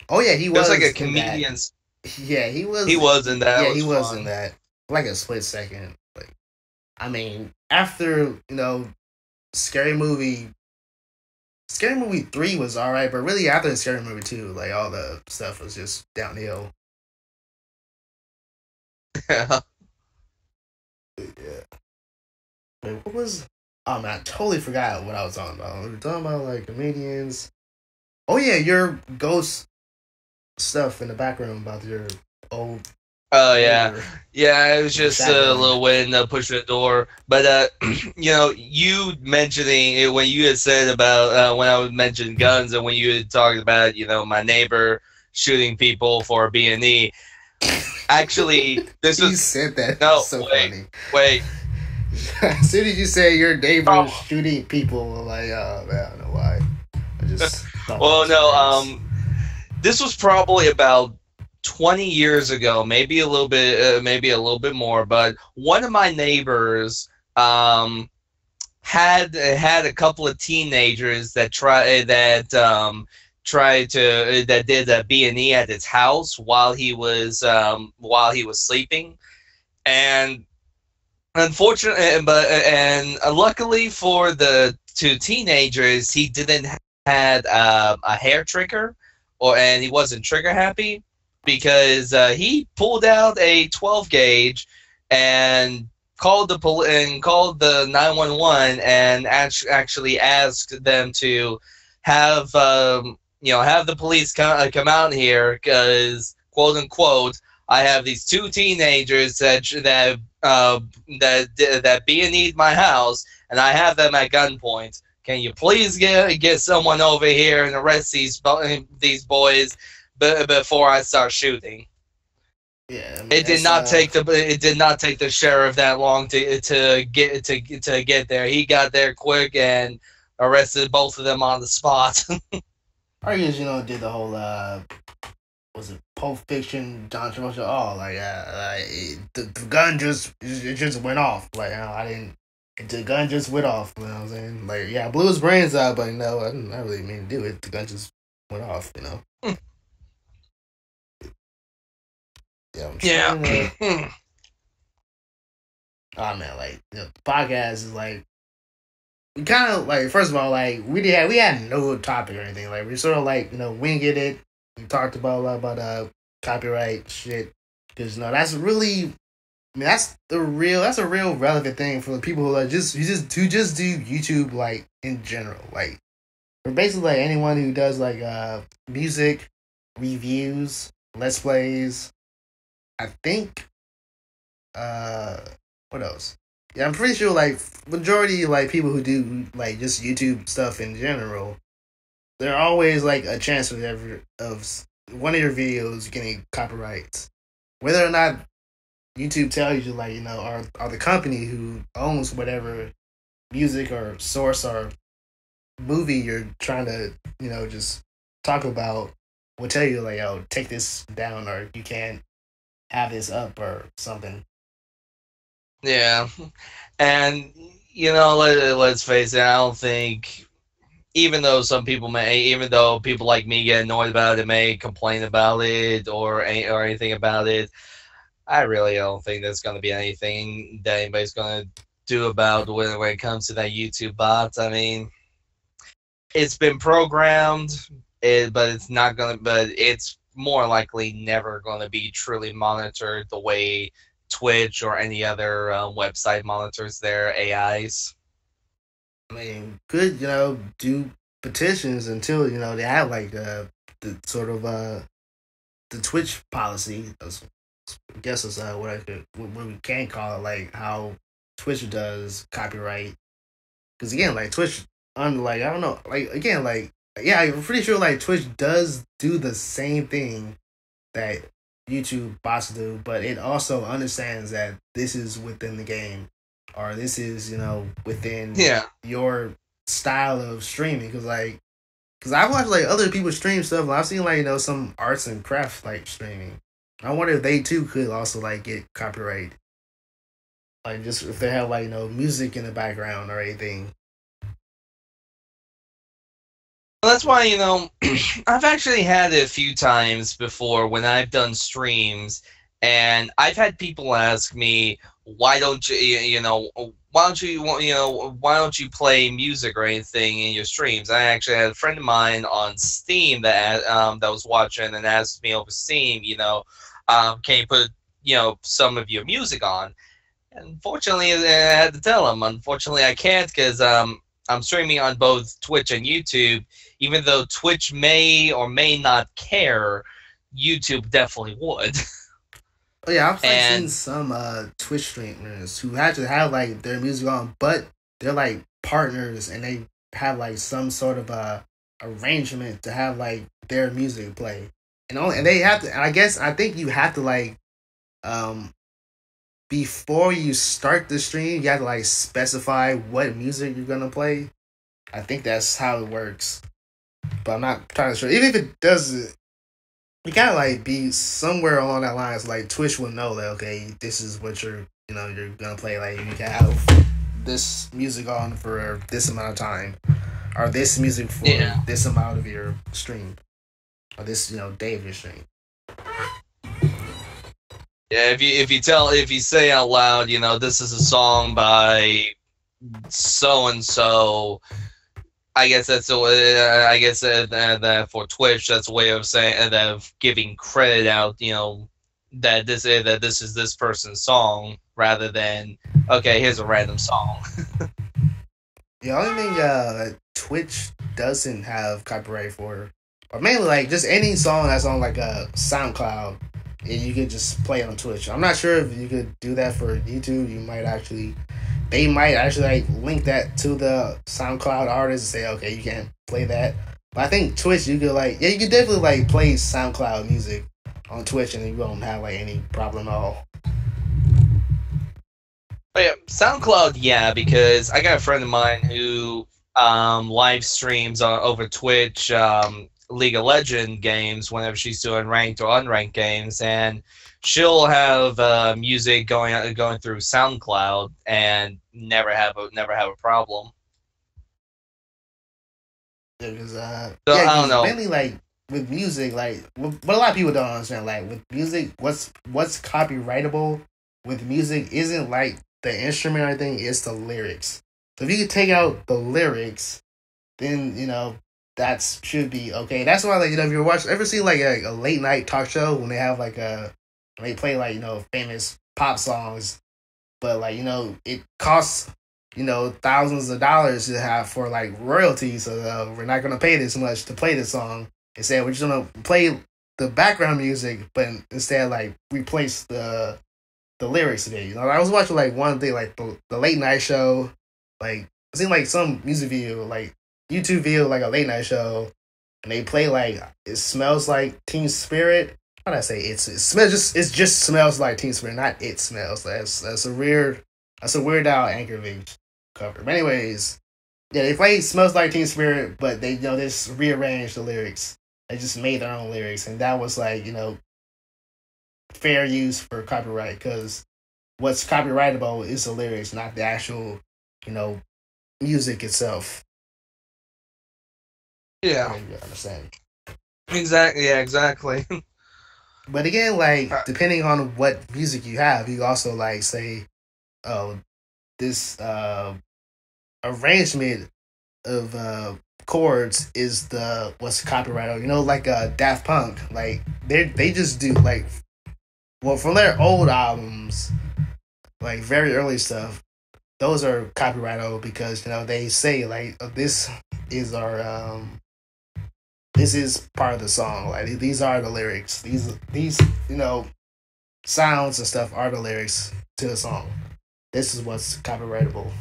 Oh yeah, he was
like a comedian.
Yeah, he was.
He was in that.
Yeah, he was in that. Like a split second. Like, I mean, after Scary Movie 3 was alright, but really after Scary Movie 2, like all the stuff was just downhill.
Yeah.
Wait, what was? Oh man, I totally forgot what I was talking about. We were talking about like comedians. Oh yeah, your ghost stuff in the background about your old.
Oh yeah, yeah. It was just a little wind pushing the door. But you mentioning it when you had said about when I would mention guns and when you had talked about my neighbor shooting people for B&E. Actually, this was.
You said that.
No,
so
wait,
funny.
Wait.
As soon as you say your neighbor shooting people, like, oh man, I don't know why. I just.
Well, no. This was probably about 20 years ago, maybe a little bit more. But one of my neighbors had a couple of teenagers that did a B&E at his house while he was sleeping, and unfortunately, and luckily for the two teenagers, he didn't had a hair trigger, and he wasn't trigger happy because he pulled out a 12 gauge and called the 911 and actually asked them to have have the police come out here because, quote unquote, I have these two teenagers that B&E'd my house and I have them at gunpoint. Can you please get someone over here and arrest these boys before I start shooting?
Yeah, I mean,
it did not take the sheriff that long to get there. He got there quick and arrested both of them on the spot.
I guess did the whole was it Pulp Fiction, John Travolta? Oh, like the gun just went off. Like I didn't. The gun just went off. You know what I'm saying? Like I blew his brains out, but I didn't really mean to do it. The gun just went off. Yeah. Oh man, like the podcast is like we kind of like first of all like we had no topic or anything. Like we sort of like winged it. We talked about a lot about copyright shit because that's really. I mean, that's a real relevant thing for the people who are just do YouTube like in general. Like, for basically like anyone who does like music reviews, let's plays. I think what else? Yeah, I'm pretty sure like majority like people who do like just YouTube stuff in general, there are always like a chance of one of your videos getting copyrights, whether or not YouTube tells you like or the company who owns whatever music or source or movie you're trying to just talk about will tell you like, oh, take this down or you can't have this up or something.
Yeah, and let's face it, I don't think even though some people may, even though people like me get annoyed about it, may complain about it or anything about it, I really don't think there's going to be anything that anybody's going to do about when it comes to that YouTube bot. I mean, it's been programmed, but it's not going to, but it's more likely never going to be truly monitored the way Twitch or any other website monitors their AIs.
I mean, could do petitions until they have like the sort of the Twitch policy. I guess is what what we can call it, like how Twitch does copyright. Because again, like Twitch, unlike I don't know, like again, like yeah, I'm pretty sure like Twitch does do the same thing that YouTube bots do, but it also understands that this is within the game, or this is within
Yeah.
your style of streaming. Because I've watched like other people stream stuff, and I've seen like some arts and crafts like streaming. I wonder if they too could also like get copyright, like just if they have like music in the background or anything.
Well, that's why, I've actually had it a few times before when I've done streams, and I've had people ask me, why don't why don't you play music or anything in your streams? I actually had a friend of mine on Steam that was watching and asked me over Steam, can you put, some of your music on? Unfortunately, I had to tell him, unfortunately, I can't because I'm streaming on both Twitch and YouTube. Even though Twitch may or may not care, YouTube definitely would.
Oh yeah, I've seen some Twitch streamers who had to have like their music on, but they're like partners and they have like some sort of arrangement to have like their music play. And they have to, I think you have to like before you start the stream, you have to like specify what music you're gonna play. I think that's how it works. But I'm not trying to sure. Even if it does, you gotta like be somewhere along that line. So like Twitch will know that okay, this is what you're gonna play. Like you can have this music on for this amount of time, or this music for this amount of your stream, or this day of your stream.
Yeah, if you say out loud, this is a song by so and so. I guess that's that for Twitch, that's a way of saying of giving credit out. That this is this person's song rather than okay, here's a random song.
The only thing Twitch doesn't have copyright for, or mainly like just any song that's on like a SoundCloud, and you could just play it on Twitch. I'm not sure if you could do that for YouTube. They might actually like link that to the SoundCloud artist and say, okay, you can't play that. But I think Twitch, you could you could definitely like play SoundCloud music on Twitch, and you won't have like any problem at all.
But yeah, SoundCloud, yeah, because I got a friend of mine who live streams over Twitch League of Legends games whenever she's doing ranked or unranked games, and she'll have music going through SoundCloud and never have a problem.
Because
I don't know.
mainly like with music, like what a lot of people don't understand, like with music, what's copyrightable with music isn't like the instrument or anything, it's the lyrics. So if you could take out the lyrics, then that should be okay. That's why like if you ever see like a late night talk show when they have like they play like famous pop songs, but like it costs thousands of dollars to have for like royalties, so we're not gonna pay this much to play this song. Instead, we're just gonna play the background music, but instead like replace the lyrics of it. I was watching like one thing like the late night show, like I seen like some music video, like YouTube video, like a late night show, and they play like It Smells Like Teen Spirit. How did I say it just smells like Teen Spirit, not It Smells. That's a weird Al Yankovic cover. But anyways, yeah, they play Smells Like Teen Spirit, but they just rearranged the lyrics. They just made their own lyrics, and that was like fair use for copyright, because what's copyrightable is the lyrics, not the actual music itself.
Yeah.
You understand.
Exactly. Yeah. Exactly.
But again, like depending on what music you have, you also like say, oh, this arrangement of chords is the what's copyrighted. You know, like Daft Punk, like they just do like well from their old albums, like very early stuff. Those are copyrighted because you know they say like this is our this is part of the song. Like these are the lyrics. These you know sounds and stuff are the lyrics to the song. This is what's copyrightable.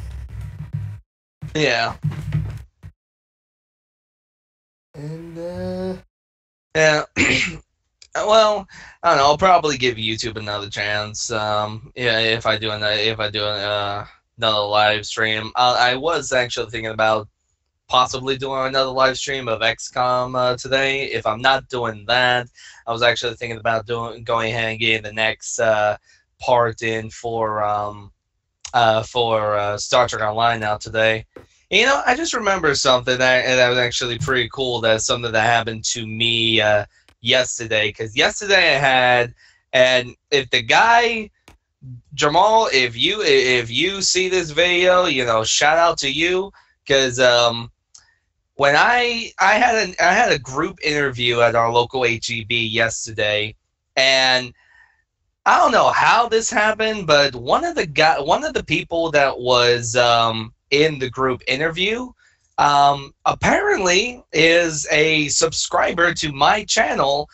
Yeah.
And
Yeah. Well, I don't know. I'll probably give YouTube another chance. Yeah, if I do another live stream, I was actually thinking about possibly doing another live stream of XCOM today. If I'm not doing that, I was actually thinking about going ahead and getting the next part in for Star Trek Online now today. You know, I just remember something that was actually pretty cool. That's something that happened to me yesterday. Because yesterday I had, and if the guy Jamal, if you see this video, you know, shout out to you. Because when I had a group interview at our local HEB yesterday, and I don't know how this happened, but one of the people that was in the group interview apparently is a subscriber to my channel,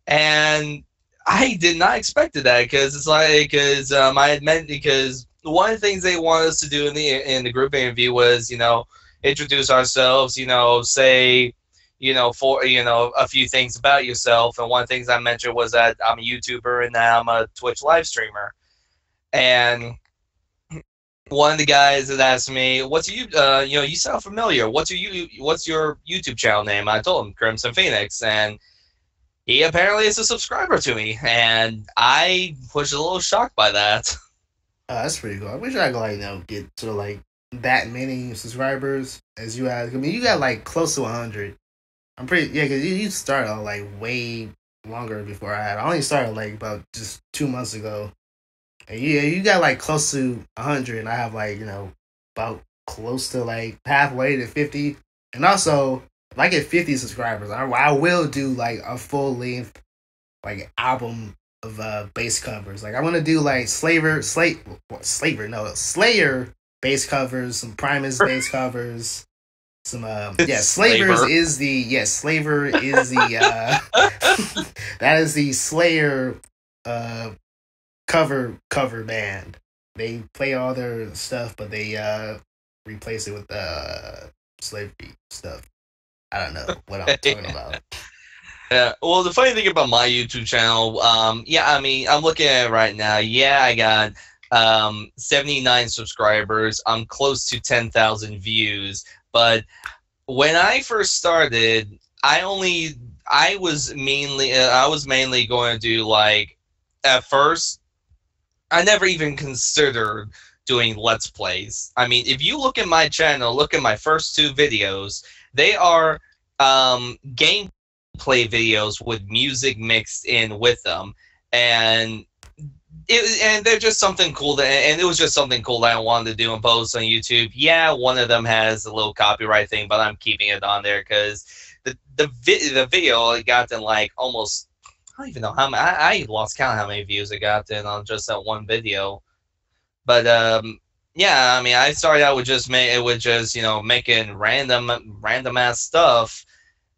and I did not expect that because it's like I had meant because one of the things they wanted us to do in the group interview was introduce ourselves, say for a few things about yourself, and one of the things I mentioned was that I'm a YouTuber and that I'm a Twitch live streamer. And one of the guys had asked me, "What's you? You sound familiar. What's your YouTube channel name?" I told him Crimson Phoenix, and he apparently is a subscriber to me, and I was a little shocked by that.
that's pretty cool. I wish I could get to like that many subscribers as you have. I mean, you got like close to 100. I'm pretty because you started like way longer before I had. I only started like about just 2 months ago. And yeah, you got like close to 100, and I have like about close to like halfway to 50. And also, if I get 50 subscribers, I will do like a full length like album of bass covers. Like I want to do like Slayer bass covers, some Primus bass covers. Some Slavers is the Slaver is the that is the Slayer cover band. They play all their stuff, but they replace it with slavery stuff. I don't know what I'm talking about.
Yeah, well, the funny thing about my YouTube channel, I mean, I'm looking at it right now. Yeah, I got 79 subscribers. I'm close to 10,000 views. But when I first started, I was mainly going to do like, at first, I never even considered doing Let's Plays. I mean, if you look at my channel, look at my first 2 videos, they are gameplay videos with music mixed in with them. And they're just something cool and it was just something cool that I wanted to do and post on YouTube. Yeah, one of them has a little copyright thing, but I'm keeping it on there because the video got in like almost, I don't even know how many, I lost count how many views it got in on just that one video. But yeah, I mean, I started out with just making random ass stuff,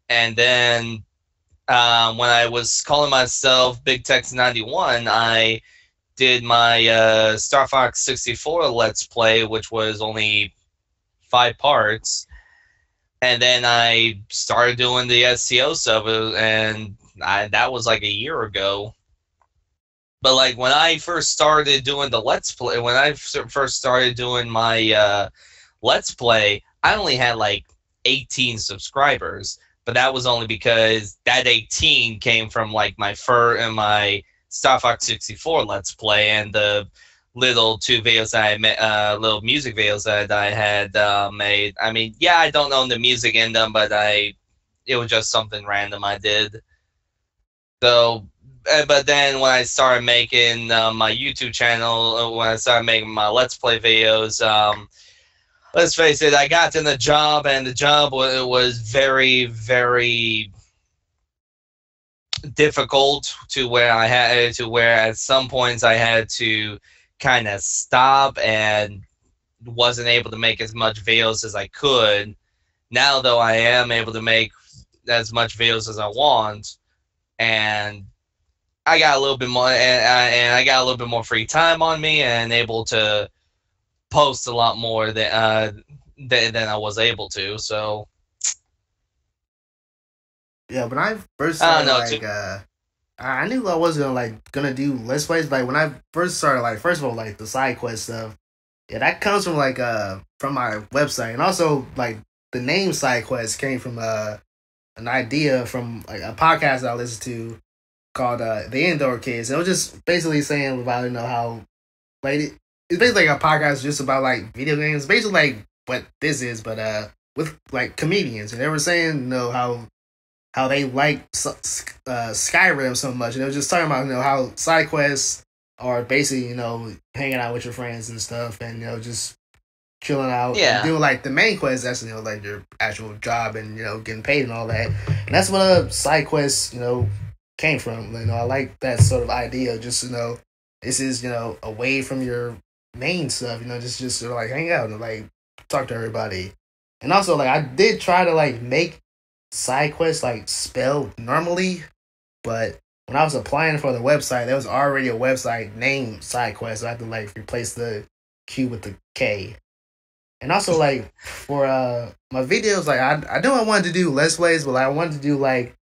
and then when I was calling myself Big Tex 91, I did my Star Fox 64 Let's Play, which was only 5 parts. And then I started doing the STO stuff, and that was like a year ago. But like when I first started doing the Let's Play, when I first started doing my Let's Play, I only had like 18 subscribers. But that was only because that 18 came from like my Star Fox 64 Let's Play and the little 2 videos that I made, little music videos that I had made. I mean, yeah, I don't own the music in them, but it was just something random I did. So, but then when I started making my YouTube channel, when I started making my Let's Play videos, let's face it, I got in the job, and the job was very, very difficult to where at some points I had to kind of stop and wasn't able to make as much videos as I could. Now, though, I am able to make as much videos as I want, and I got a little bit more, and I got a little bit more free time on me, and able to post a lot more than I was able to. So
Yeah, when I first
I
started,
don't know.
like, I knew I wasn't gonna do Let's Plays. Like when I first started, like first of all, like the side quest stuff. Yeah, that comes from from my website, and also like the name side quest came from an idea from like a podcast that I listened to called The Indoor Kids. And it was just basically saying about how like it's basically like a podcast just about like video games, basically like what this is, but with like comedians, and they were saying how they like Skyrim so much, and it was just talking about how side quests are basically hanging out with your friends and stuff, and just chilling out, and doing like the main quest. That's like your actual job, and getting paid and all that. And that's what a side quest came from. I like that sort of idea. Just this is away from your main stuff. Just sort of like hang out and like talk to everybody. And also like I did try to like make side quests like spelled normally, but when I was applying for the website, there was already a website named SideQuest, so I had to like replace the Q with the K. And also like for my videos, like I knew I wanted to do Let's Plays, but I wanted to do like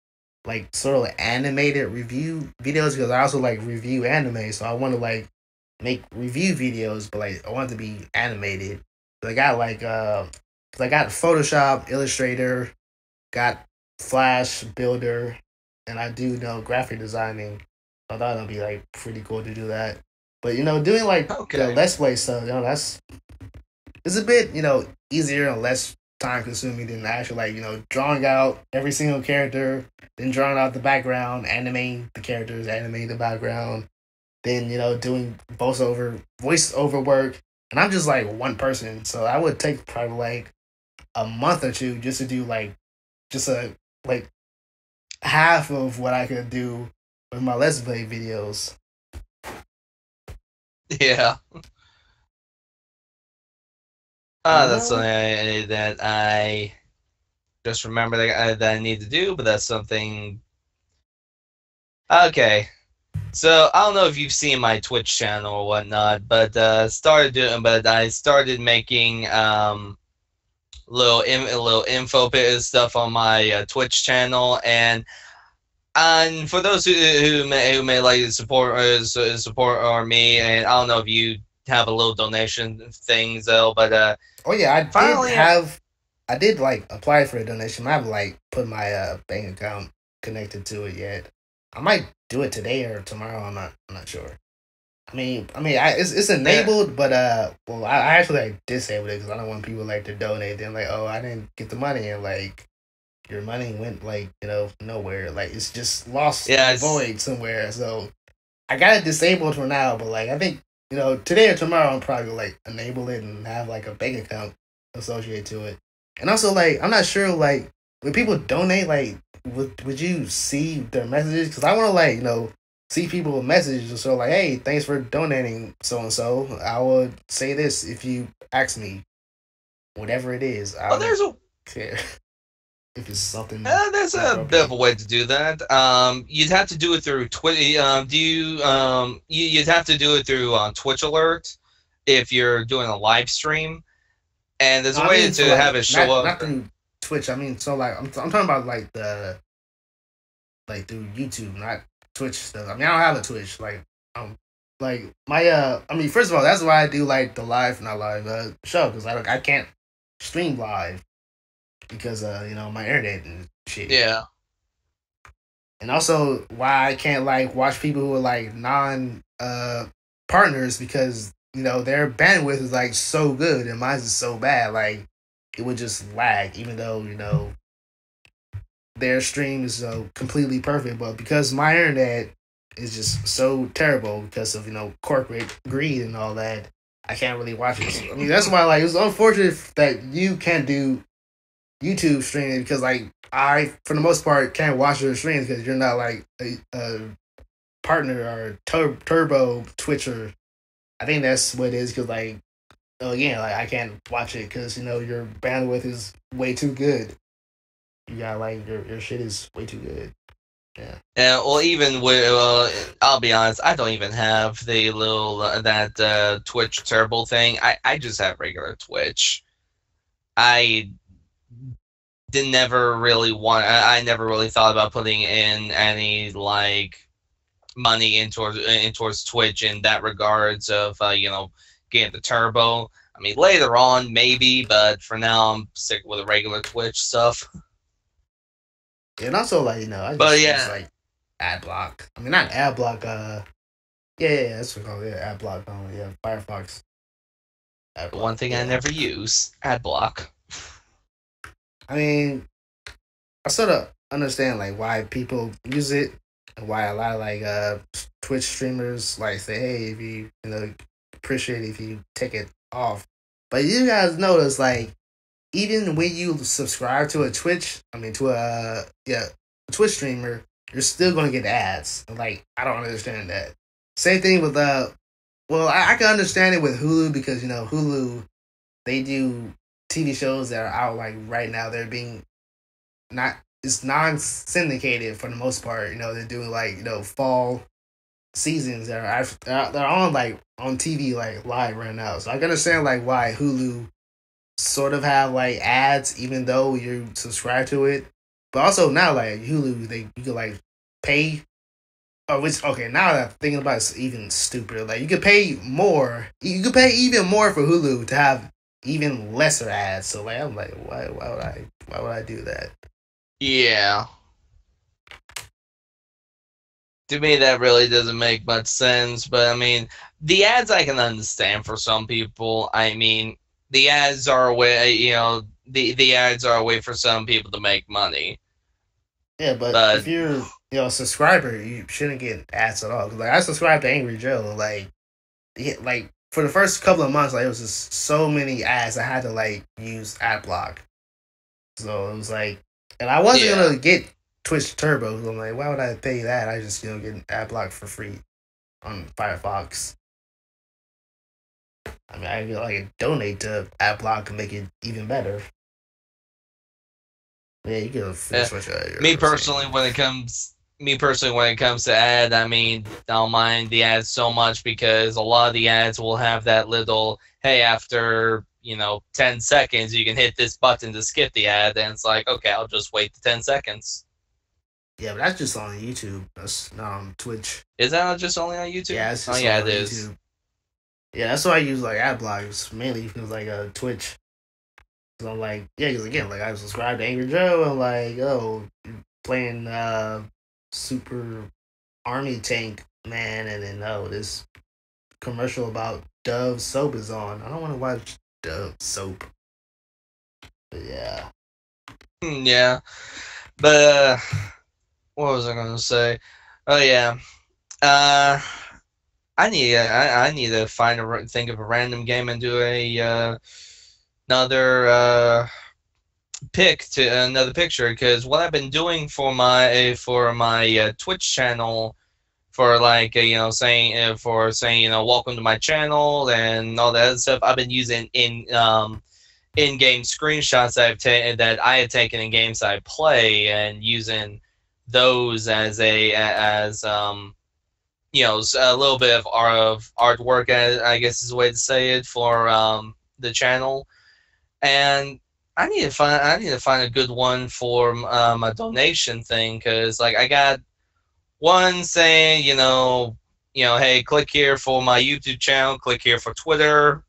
sort of like animated review videos, because I also like review anime, so I want to like make review videos, but like I want it to be animated. So I got like I got Photoshop, Illustrator, got Flash Builder, and I do know graphic designing. I thought it'd be like pretty cool to do that. But doing like the Let's Play stuff, it's a bit easier and less time consuming than actually like drawing out every single character, then drawing out the background, animating the characters, animating the background, then doing voiceover work. And I'm just like one person, so I would take probably like a month or two just to do like just a like half of what I could do with my Let's Play videos.
Yeah. That's something that I just remember that I need to do, but that's something. Okay, so I don't know if you've seen my Twitch channel or whatnot, but I started making little info stuff on my Twitch channel, and for those who may like to support me, and I don't know if you have a little donation things though, but
oh yeah, I did like apply for a donation. I haven't like put my bank account connected to it yet. I might do it today or tomorrow. I'm not sure. It's enabled, but well, I actually like disabled it because I don't want people like to donate. Then like, oh, I didn't get the money, and like your money went like nowhere. Like it's just lost in the void somewhere. So I got it disabled for now, but like I think today or tomorrow I'll probably like enable it and have like a bank account associated to it. And also like I'm not sure like when people donate, like would you see their messages? Because I want to like see people with messages, so like, hey, thanks for donating so and so. I would say this if you ask me, whatever it is. I don't care if it's something.
There's a bit of a way to do that. You'd have to do it through Twitch. You'd have to do it through Twitch Alert if you're doing a live stream, and there's a way to have it show up.
Not through Twitch. So like I'm talking about like through YouTube, not Twitch stuff. I don't have a Twitch. Like my first of all, that's why I do like the live show, because I can't stream live because my internet and shit.
Yeah.
And also why I can't like watch people who are like non partners, because their bandwidth is like so good and mine is so bad, like it would just lag, even though their stream is completely perfect, but because my internet is just so terrible because of corporate greed and all that, I can't really watch it. So, I mean, that's why it's unfortunate that you can't do YouTube streaming because I, for the most part, can't watch your streams because you're not a partner or turbo Twitcher. I think that's what it is because again, I can't watch it because your bandwidth is way too good. You got your shit is way too good. Yeah.
Yeah. Well, even with I'll be honest, I don't even have the little that Twitch turbo thing. I just have regular Twitch. I didn't never really want. I never really thought about putting in any money towards Twitch in that regards of getting the turbo. I mean, later on maybe, but for now I'm sick with the regular Twitch stuff.
And also I just use ad block. I mean, not ad block. Yeah, that's what we call it. Ad block. Yeah, Firefox.
Ad block, one thing I never use, ad block.
I mean, I sort of understand why people use it and why a lot of Twitch streamers say, hey, if you appreciate it if you take it off. But you guys notice even when you subscribe to a Twitch streamer, you're still gonna get ads. I don't understand that. Same thing with I can understand it with Hulu because Hulu, they do TV shows that are out right now. They're being it's non-syndicated for the most part. They're doing fall seasons that are they're on on TV live right now. So I can understand why Hulu sort of have ads even though you subscribe to it. But also now Hulu, you could pay. Oh, now that I'm thinking about it's even stupider. You could pay more. You could pay even more for Hulu to have even lesser ads. So I'm why would I do that?
Yeah. To me, that really doesn't make much sense. But I mean, the ads I can understand for some people. I mean, the ads are a way. The ads are a way for some people to make money.
Yeah, but if you're a subscriber, you shouldn't get ads at all. Cause I subscribed to Angry Joe. For the first couple of months, it was just so many ads. I had to use ad block. So it was and I wasn't gonna get Twitch Turbo. So I'm why would I pay that? I just get an ad block for free on Firefox. I mean, I could donate to ad block and make it even better. Yeah, you can finish what you're
me personally, when it comes to ad, I mean, I don't mind the ads so much because a lot of the ads will have that little, hey, after 10 seconds, you can hit this button to skip the ad, and it's okay, I'll just wait the 10 seconds.
Yeah, but that's just on YouTube. That's not on Twitch.
Is that just only on YouTube?
Yeah, it's just
it
on
is.
YouTube. Yeah, that's why I use ad blocks mainly because Twitch. So I'm because again, I subscribe to Angry Joe and playing Super Army Tank Man, and then this commercial about Dove soap is on. I don't want to watch Dove soap. But yeah.
Yeah. But what was I gonna say? Oh yeah. I need to think of a random game and do another picture, because what I've been doing for my Twitch channel for saying welcome to my channel and all that other stuff, I've been using in-game screenshots that I had taken in games I play, and using those as a little bit of artwork, I guess is the way to say it, for the channel. And I need to find a good one for my donation thing, because I got one saying hey, click here for my YouTube channel, click here for Twitter,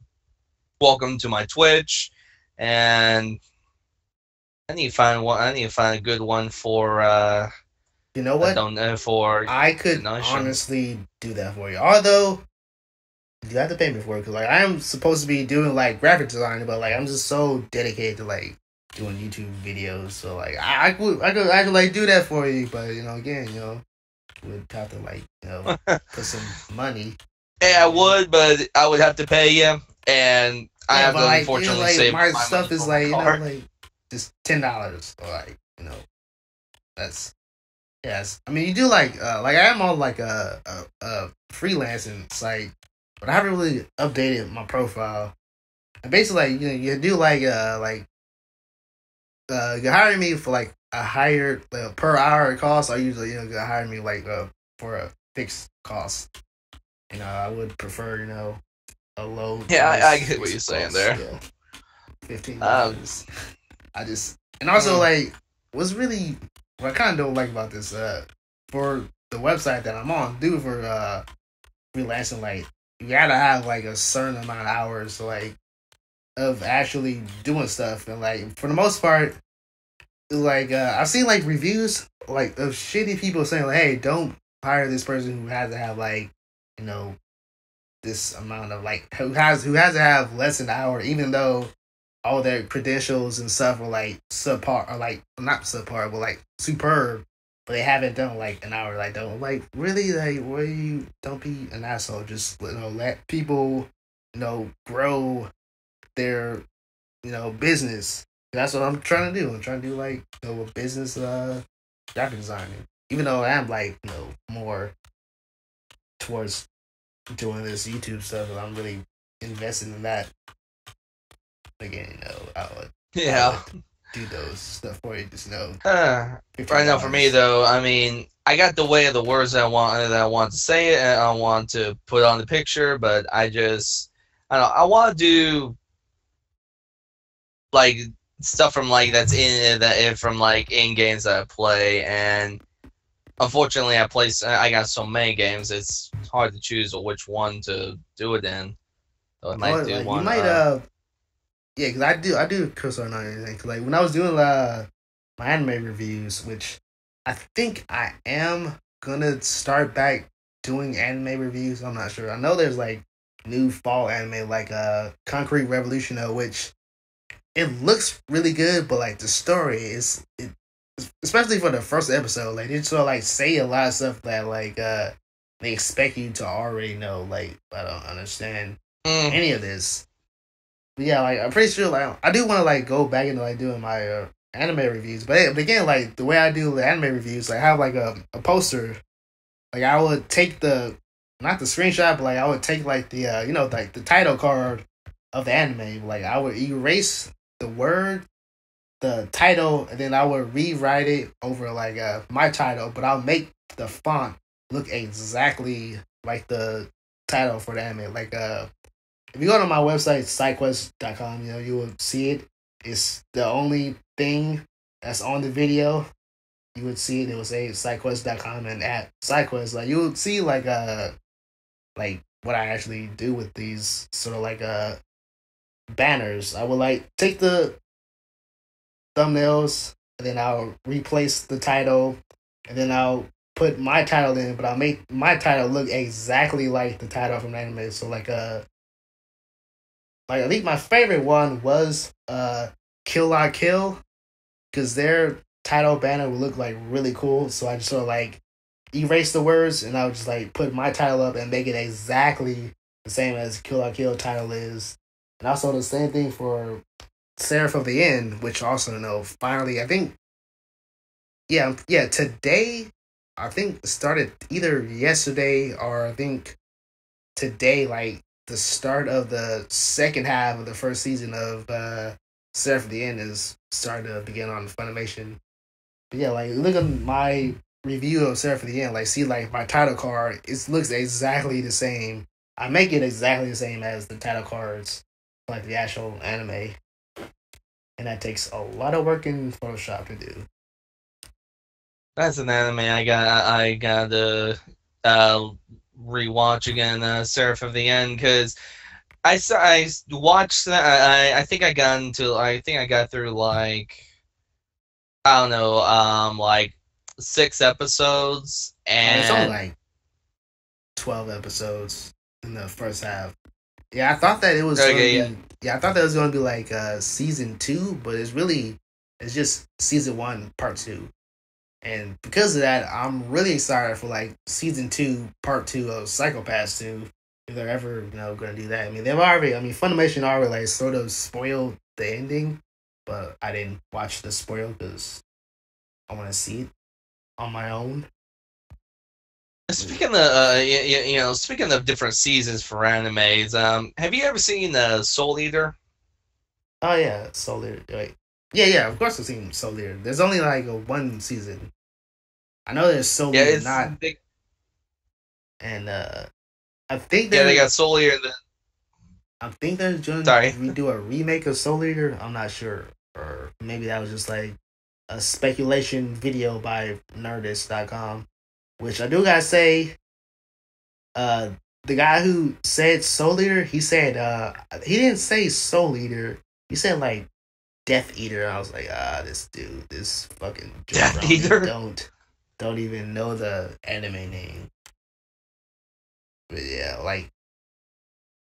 welcome to my Twitch, and I need to find a good one for
you know what? I could honestly do that for you. Although you have to pay me for it, because I am supposed to be doing graphic design, but I'm just so dedicated to doing YouTube videos. So like I could actually like do that for you, but again, would have to like put some money.
Yeah, I would, but I would have to pay you, and I have
but
to
like
unfortunately
like
save
my
my
stuff
money
is
for my
like
car.
like just $10 or like that's yes. I mean you do like I am on like a freelancing site, but I haven't really updated my profile. And basically like you do like you hire me for like a higher per hour cost. I usually you hire me like for a fixed cost. I would prefer a low.
Yeah, I
price
get what you're
fixed
saying
cost.
there.
Yeah, $15. I just and also like what's really what I kind of don't like about this for the website that I'm on, do for freelancing, like you gotta have like a certain amount of hours like of actually doing stuff, and like for the most part like I've seen like reviews like of shitty people saying like, hey, don't hire this person who has to have like this amount of like who has to have less than an hour, even though all their credentials and stuff are like subpar, or like not subpar, but like superb, but they haven't done like an hour. Like don't like really like where you don't be an asshole. Just let people grow their business. That's what I'm trying to do. I'm trying to do like a business graphic designing. Even though I am like more towards doing this YouTube stuff, and I'm really investing in that. Again, I would do those stuff for you. Just
Right now, for me though, I mean, I got the way of the words that I want to say it, and I want to put on the picture, but I don't know. I want to do like stuff from like that's from like in games that I play, and unfortunately, I got so many games. It's hard to choose which one to do it in. So I might do one.
You might yeah, because I do curse on anything. Cause like when I was doing my anime reviews, which I think I am gonna start back doing anime reviews. I'm not sure. I know there's like new fall anime like Concrete Revolution, which it looks really good, but like the story especially for the first episode, like they sort of like say a lot of stuff that like they expect you to already know. Like I don't understand any of this. But yeah, like I'm pretty sure like I do want to like go back into like doing my anime reviews, but again, like the way I do the anime reviews, like I have like a poster. Like I would take not the screenshot, but like I would take like the like the title card of the anime. Like I would erase the word, the title, and then I would rewrite it over like my title, but I'll make the font look exactly like the title for the anime. Like if you go to my website, Sidekuest.com, you will see it. It's the only thing that's on the video. You would see it. It will say Sidekuest.com and at Sidequest. Like you would see like what I actually do with these sort of like banners. I would like take the thumbnails and then I'll replace the title and then I'll put my title in, but I'll make my title look exactly like the title from the anime. So like I think my favorite one was Kill La Kill, because their title banner would look like really cool. So I just sort of like erase the words and I would just like put my title up and make it exactly the same as Kill La Kill title is. And also the same thing for Seraph of the End, which also finally I think today I think started either yesterday or I think today, like the start of the second half of the first season of Seraph of the End is starting to begin on Funimation. But yeah, like look at my review of Seraph of the End, like see like my title card, it looks exactly the same. I make it exactly the same as the title cards, like the actual anime. And that takes a lot of work in Photoshop to do.
That's an anime I gotta rewatch again, Seraph of the End, because I watched that. I think I got through like I don't know, like 6 episodes, and
it's only like 12 episodes in the first half. Yeah, I thought that it was I thought that was gonna be like season 2, but it's really It's just season 1, part 2. And because of that, I'm really excited for like season 2, part 2 of Psychopaths 2. If they're ever, gonna do that. I mean, Funimation already like sort of spoiled the ending, but I didn't watch the spoil because I want to see it on my own.
Speaking of, speaking of different seasons for animes, have you ever seen Soul Eater?
Oh yeah, Soul Eater. Wait. Yeah, of course I've seen Soul Eater. There's only like a one season. I know there's Soul Eater, not, and I think
they got Soul Eater.
I think they're going
Sorry.
to redo a remake of Soul Eater. I'm not sure, or maybe that was just like a speculation video by Nerdist.com. Which I do gotta say, the guy who said Soul Eater, he said he didn't say Soul Eater. He said like Death Eater. I was like, this dude, this fucking
Death Eater.
Don't even know the anime name. But like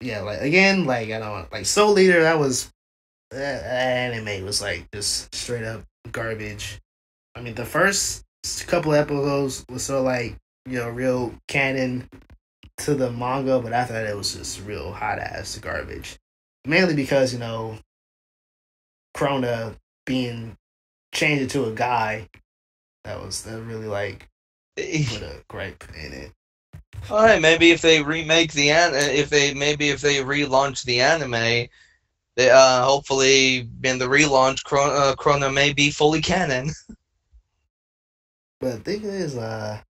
again, like I don't like Soul Eater. That was anime was like just straight up garbage. I mean, the first couple episodes was sort of like real canon to the manga, but after that it was just real hot ass garbage. Mainly because Krona being changed into a guy. That really like put a gripe in it.
All right, maybe if they remake if they relaunch the anime, they hopefully in the relaunch, Krona may be fully canon.
But the thing is, what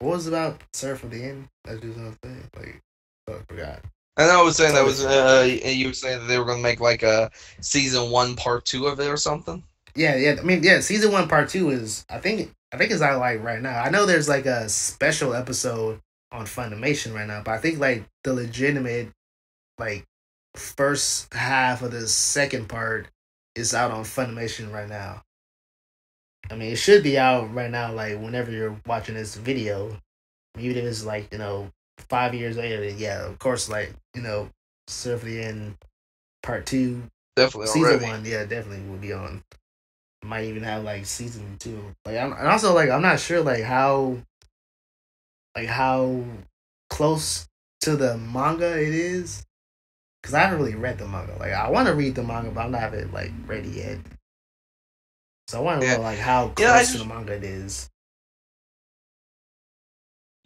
was about Surf of the End? That's just what I'm saying. Like, I forgot.
And I was saying that was you were saying that they were gonna make like a season 1, part 2 of it or something.
Yeah. I mean, yeah, season 1, part 2 is I think it's out like right now. I know there's like a special episode on Funimation right now, but I think like the legitimate like first half of the second part is out on Funimation right now. I mean, it should be out right now, like whenever you're watching this video. Even if it's like 5 years later, then yeah, of course, like Surf the End Part 2,
definitely
season
already.
1, yeah, definitely will be on. Might even have like season 2. Like, and also like I'm not sure like how close to the manga it is, because I haven't really read the manga. Like, I want to read the manga, but I'm not like ready yet. So I want to know like how close to the manga it is.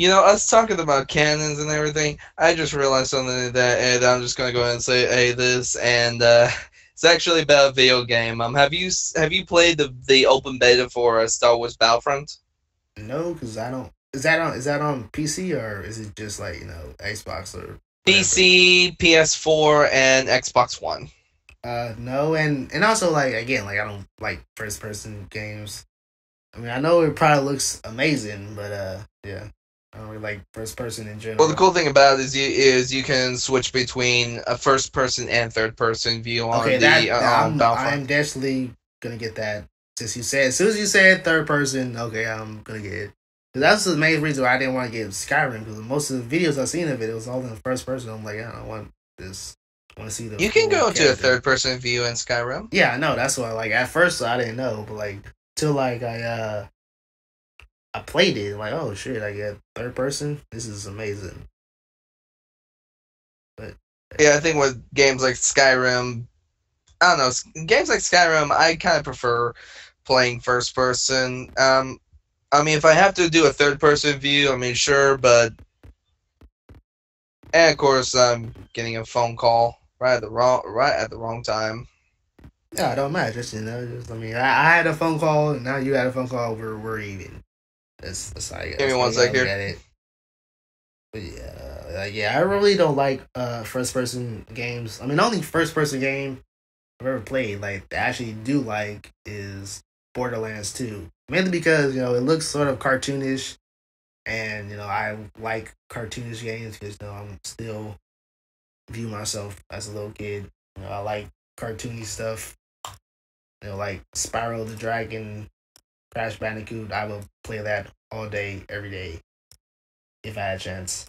Us talking about canons and everything, I just realized something and I'm just gonna go ahead and say, hey, this, and it's actually about a video game. Have you played the open beta for Star Wars Battlefront?
No, because I don't. Is that on PC or is it just like Xbox or whatever?
PC, PS4, and Xbox One.
No, and also like again, like I don't like first person games. I mean, I know it probably looks amazing, but yeah. I don't really like first person in general.
Well, the cool thing about it is you can switch between a first person and third person view on Battlefront.
I'm definitely gonna get that. As soon as you said third person, okay, I'm gonna get it. That's the main reason why I didn't want to get Skyrim, because most of the videos I've seen of it was all in first person. I'm like, I don't want this. I want to see the.
You can go to a third person view in Skyrim.
Yeah, I know. That's why. Like at first, I didn't know, but like till like I played it, like, oh shit, I get third person. This is amazing. But
yeah, I think with games like Skyrim, I don't know, games like Skyrim, I kind of prefer playing first person. I mean, if I have to do a third person view, I mean, sure, but and of course, I'm getting a phone call right at the wrong time.
Yeah, it don't matter. Just I mean, I had a phone call, and now you had a phone call. We're even. That's how you.
Give me 1 second here.
But yeah, I really don't like first person games. I mean, the only first person game I've ever played like that I actually do like is Borderlands 2. Mainly because it looks sort of cartoonish, and I like cartoonish games because I'm still view myself as a little kid. I like cartoony stuff. Like Spyro the Dragon, Crash Bandicoot. I will play that all day, every day, if I had a chance.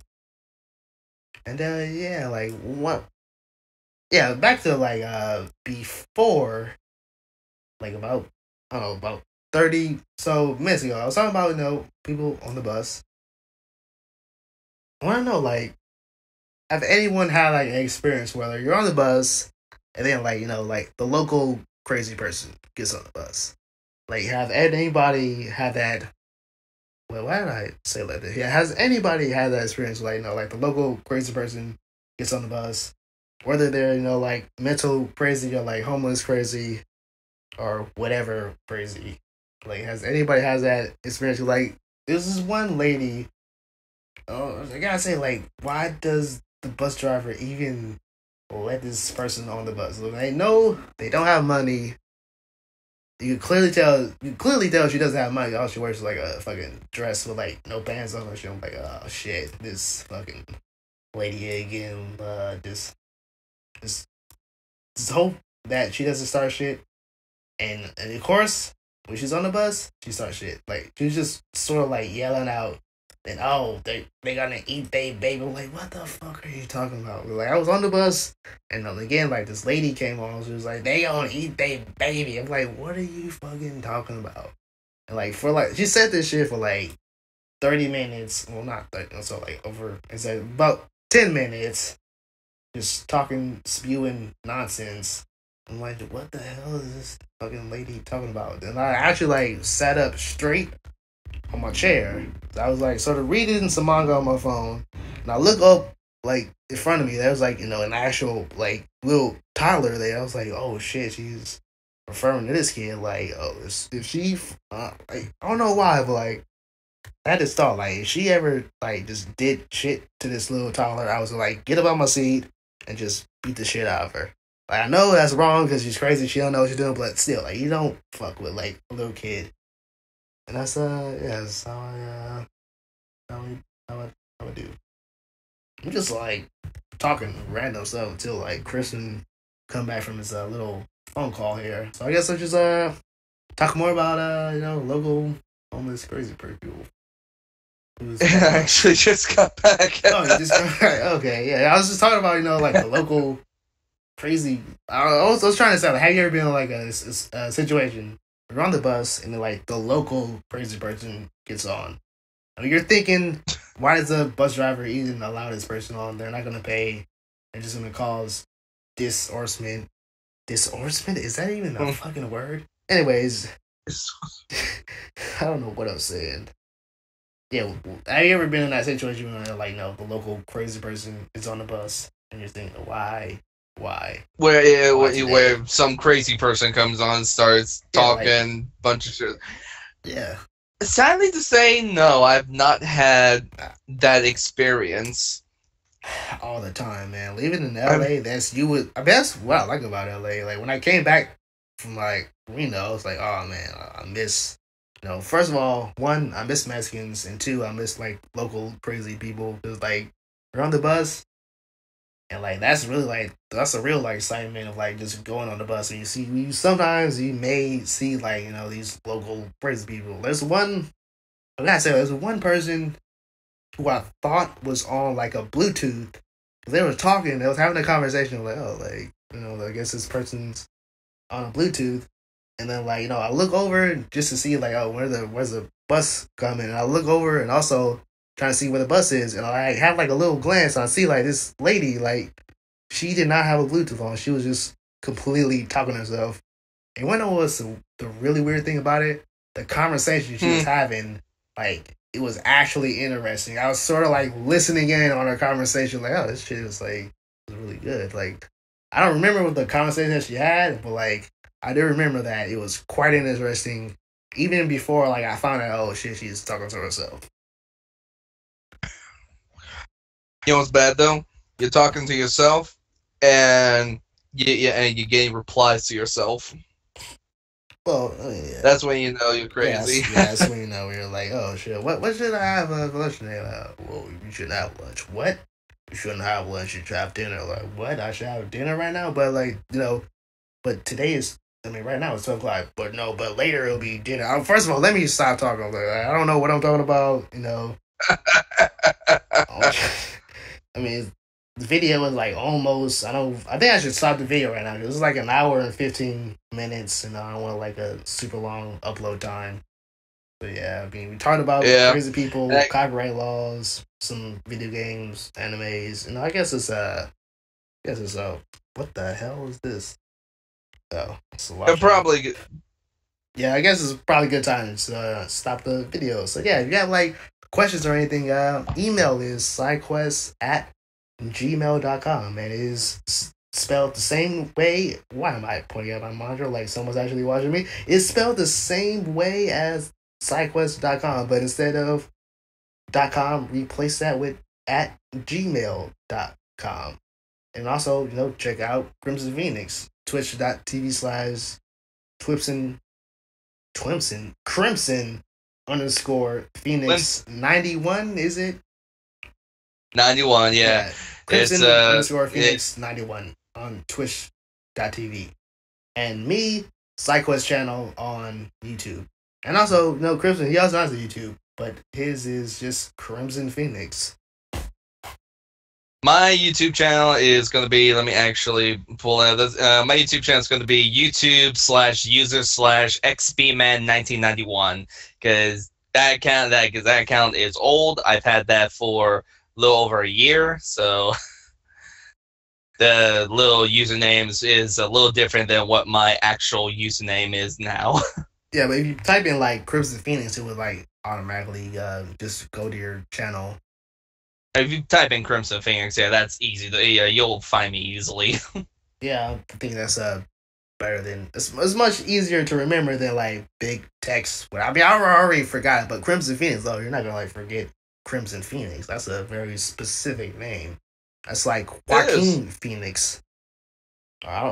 And yeah, like what? yeah, back to like before, like about I don't know about 30 so minutes ago. I was talking about people on the bus. I want to know like have anyone had like an experience whether you're on the bus and then like like the local crazy person gets on the bus. Like have anybody had that? Well, why did I say like that? Yeah, has anybody had that experience? Like like the local crazy person gets on the bus, whether they're like mental crazy or like homeless crazy or whatever crazy. Like, has anybody has that experience? Like, there's this one lady. Oh, I gotta say, like, why does the bus driver even let this person on the bus? They know they don't have money. You can clearly tell. You clearly tell she doesn't have money. All she wears is like a fucking dress with like no pants on her. She I'm like, oh shit, this fucking lady again. Just hope that she doesn't start shit. And of course, when she's on the bus, she starts shit. Like she's just sort of like yelling out, and oh, they gonna eat they baby. I'm like, what the fuck are you talking about? Like I was on the bus, and again, like this lady came on. She was like, they gonna eat they baby. I'm like, what are you fucking talking about? And like for like, she said this shit for like 30 minutes. Well, not 30. So like over. It's like about 10 minutes, just talking, spewing nonsense. I'm like, what the hell is this fucking lady talking about? And I actually like sat up straight on my chair. I was like sort of reading some manga on my phone, and I look up like in front of me. There was like an actual like little toddler there. I was like, oh shit, she's referring to this kid. Like, oh, if she, like, I don't know why, but like I had this thought, like if she ever like just did shit to this little toddler, I was like, get up on my seat and just beat the shit out of her. Like, I know that's wrong because she's crazy. She don't know what she's doing, but still, like, you don't fuck with, like, a little kid. And that's, that's how I do. I'm just, like, talking random stuff until, like, Kristen come back from his, little phone call here. So I guess I'll just, talk more about, local homeless crazy people.
I actually just got back.
Oh, you just got back. Okay, yeah. I was just talking about, like, the local crazy. I was trying to say, like, have you ever been in like a situation where you're on the bus and then like the local crazy person gets on? I mean, you're thinking, why does the bus driver even allow this person on? They're not gonna pay. They're just gonna cause disorderment. Disorderment? Is that even a fucking word? Anyways, I don't know what I'm saying. Yeah, have you ever been in that situation where like the local crazy person is on the bus and you're thinking, why?
Where some crazy person comes on and starts talking bunch of shit.
Yeah.
Sadly to say, no, I've not had that experience.
All the time, man. Living in LA, that's what I like about LA. Like when I came back from like Reno, I was like, oh man, I miss first of all, one, I miss Mexicans, and two, I miss like local crazy people. Cause like we're on the bus. And like that's really like that's a real like excitement of like just going on the bus and sometimes you may see like these local crazy people. There's one person who I thought was on like a Bluetooth. They were talking, they was having a conversation like, oh, like I guess this person's on a Bluetooth. And then like I look over just to see like, oh, where's the bus coming? And I look over and also trying to see where the bus is, and I have like a little glance. And I see like this lady, like she did not have a Bluetooth on. She was just completely talking to herself. And when it was the really weird thing about it, the conversation she was having, like it was actually interesting. I was sort of like listening in on her conversation, like, oh, this shit was like was really good. Like I don't remember what the conversation that she had, but like I do remember that it was quite interesting. Even before like I found out, oh shit, she's talking to herself.
You know what's bad though? You're talking to yourself, and you're getting replies to yourself.
Well, yeah.
That's when you know you're crazy.
That's when you know you're like, oh shit, what should I have for lunch today? Well, you shouldn't have lunch. What? You shouldn't have lunch. You should have dinner. Like, what? I should have dinner right now? But like, but today is. I mean, right now it's 12 o'clock, but later it'll be dinner. First of all, let me stop talking. Like, I don't know what I'm talking about. I mean, the video is like almost. I think I should stop the video right now because it's like an hour and 15 minutes, and I don't want like a super long upload time. But yeah, I mean, we talked about crazy people, copyright laws, some video games, animes, and I guess it's what the hell is this? Oh, it's
probably.
Yeah, I guess it's probably a good time to stop the video. So yeah, if you have like questions or anything, email is sidekuest@gmail.com, and it is spelled the same way. Why am I pointing at my monitor like someone's actually watching me? It's spelled the same way as sidequest.com, but instead of .com, replace that with @gmail.com. And also, check out Crimson Phoenix, twitch.tv/Twipson Crimson_Phoenix 91, is it?
91, yeah.
Crimson _Phoenix 91 on twitch.tv. And me, SideQuest channel on YouTube. And also, Crimson, he also has a YouTube, but his is just Crimson Phoenix.
My YouTube channel is going to be, let me actually pull out this. My YouTube channel is going to be YouTube/user/XBman1991, because that account is old. I've had that for a little over a year, so the little usernames is a little different than what my actual username is now.
Yeah, but if you type in like Crimson Phoenix, it would like automatically just go to your channel.
If you type in Crimson Phoenix, yeah, that's easy. You'll find me easily.
Yeah, I think that's better than it's much easier to remember than like big text. I mean, I already forgot, but Crimson Phoenix, though, you're not gonna like forget Crimson Phoenix. That's a very specific name. That's like Joaquin Phoenix.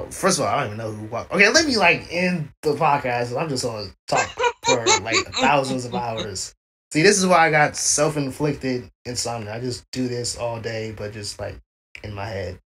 First of all, I don't even know who. Okay, let me like end the podcast. I'm just gonna talk for like thousands of hours. See, this is why I got self-inflicted insomnia. I just do this all day, but just like in my head.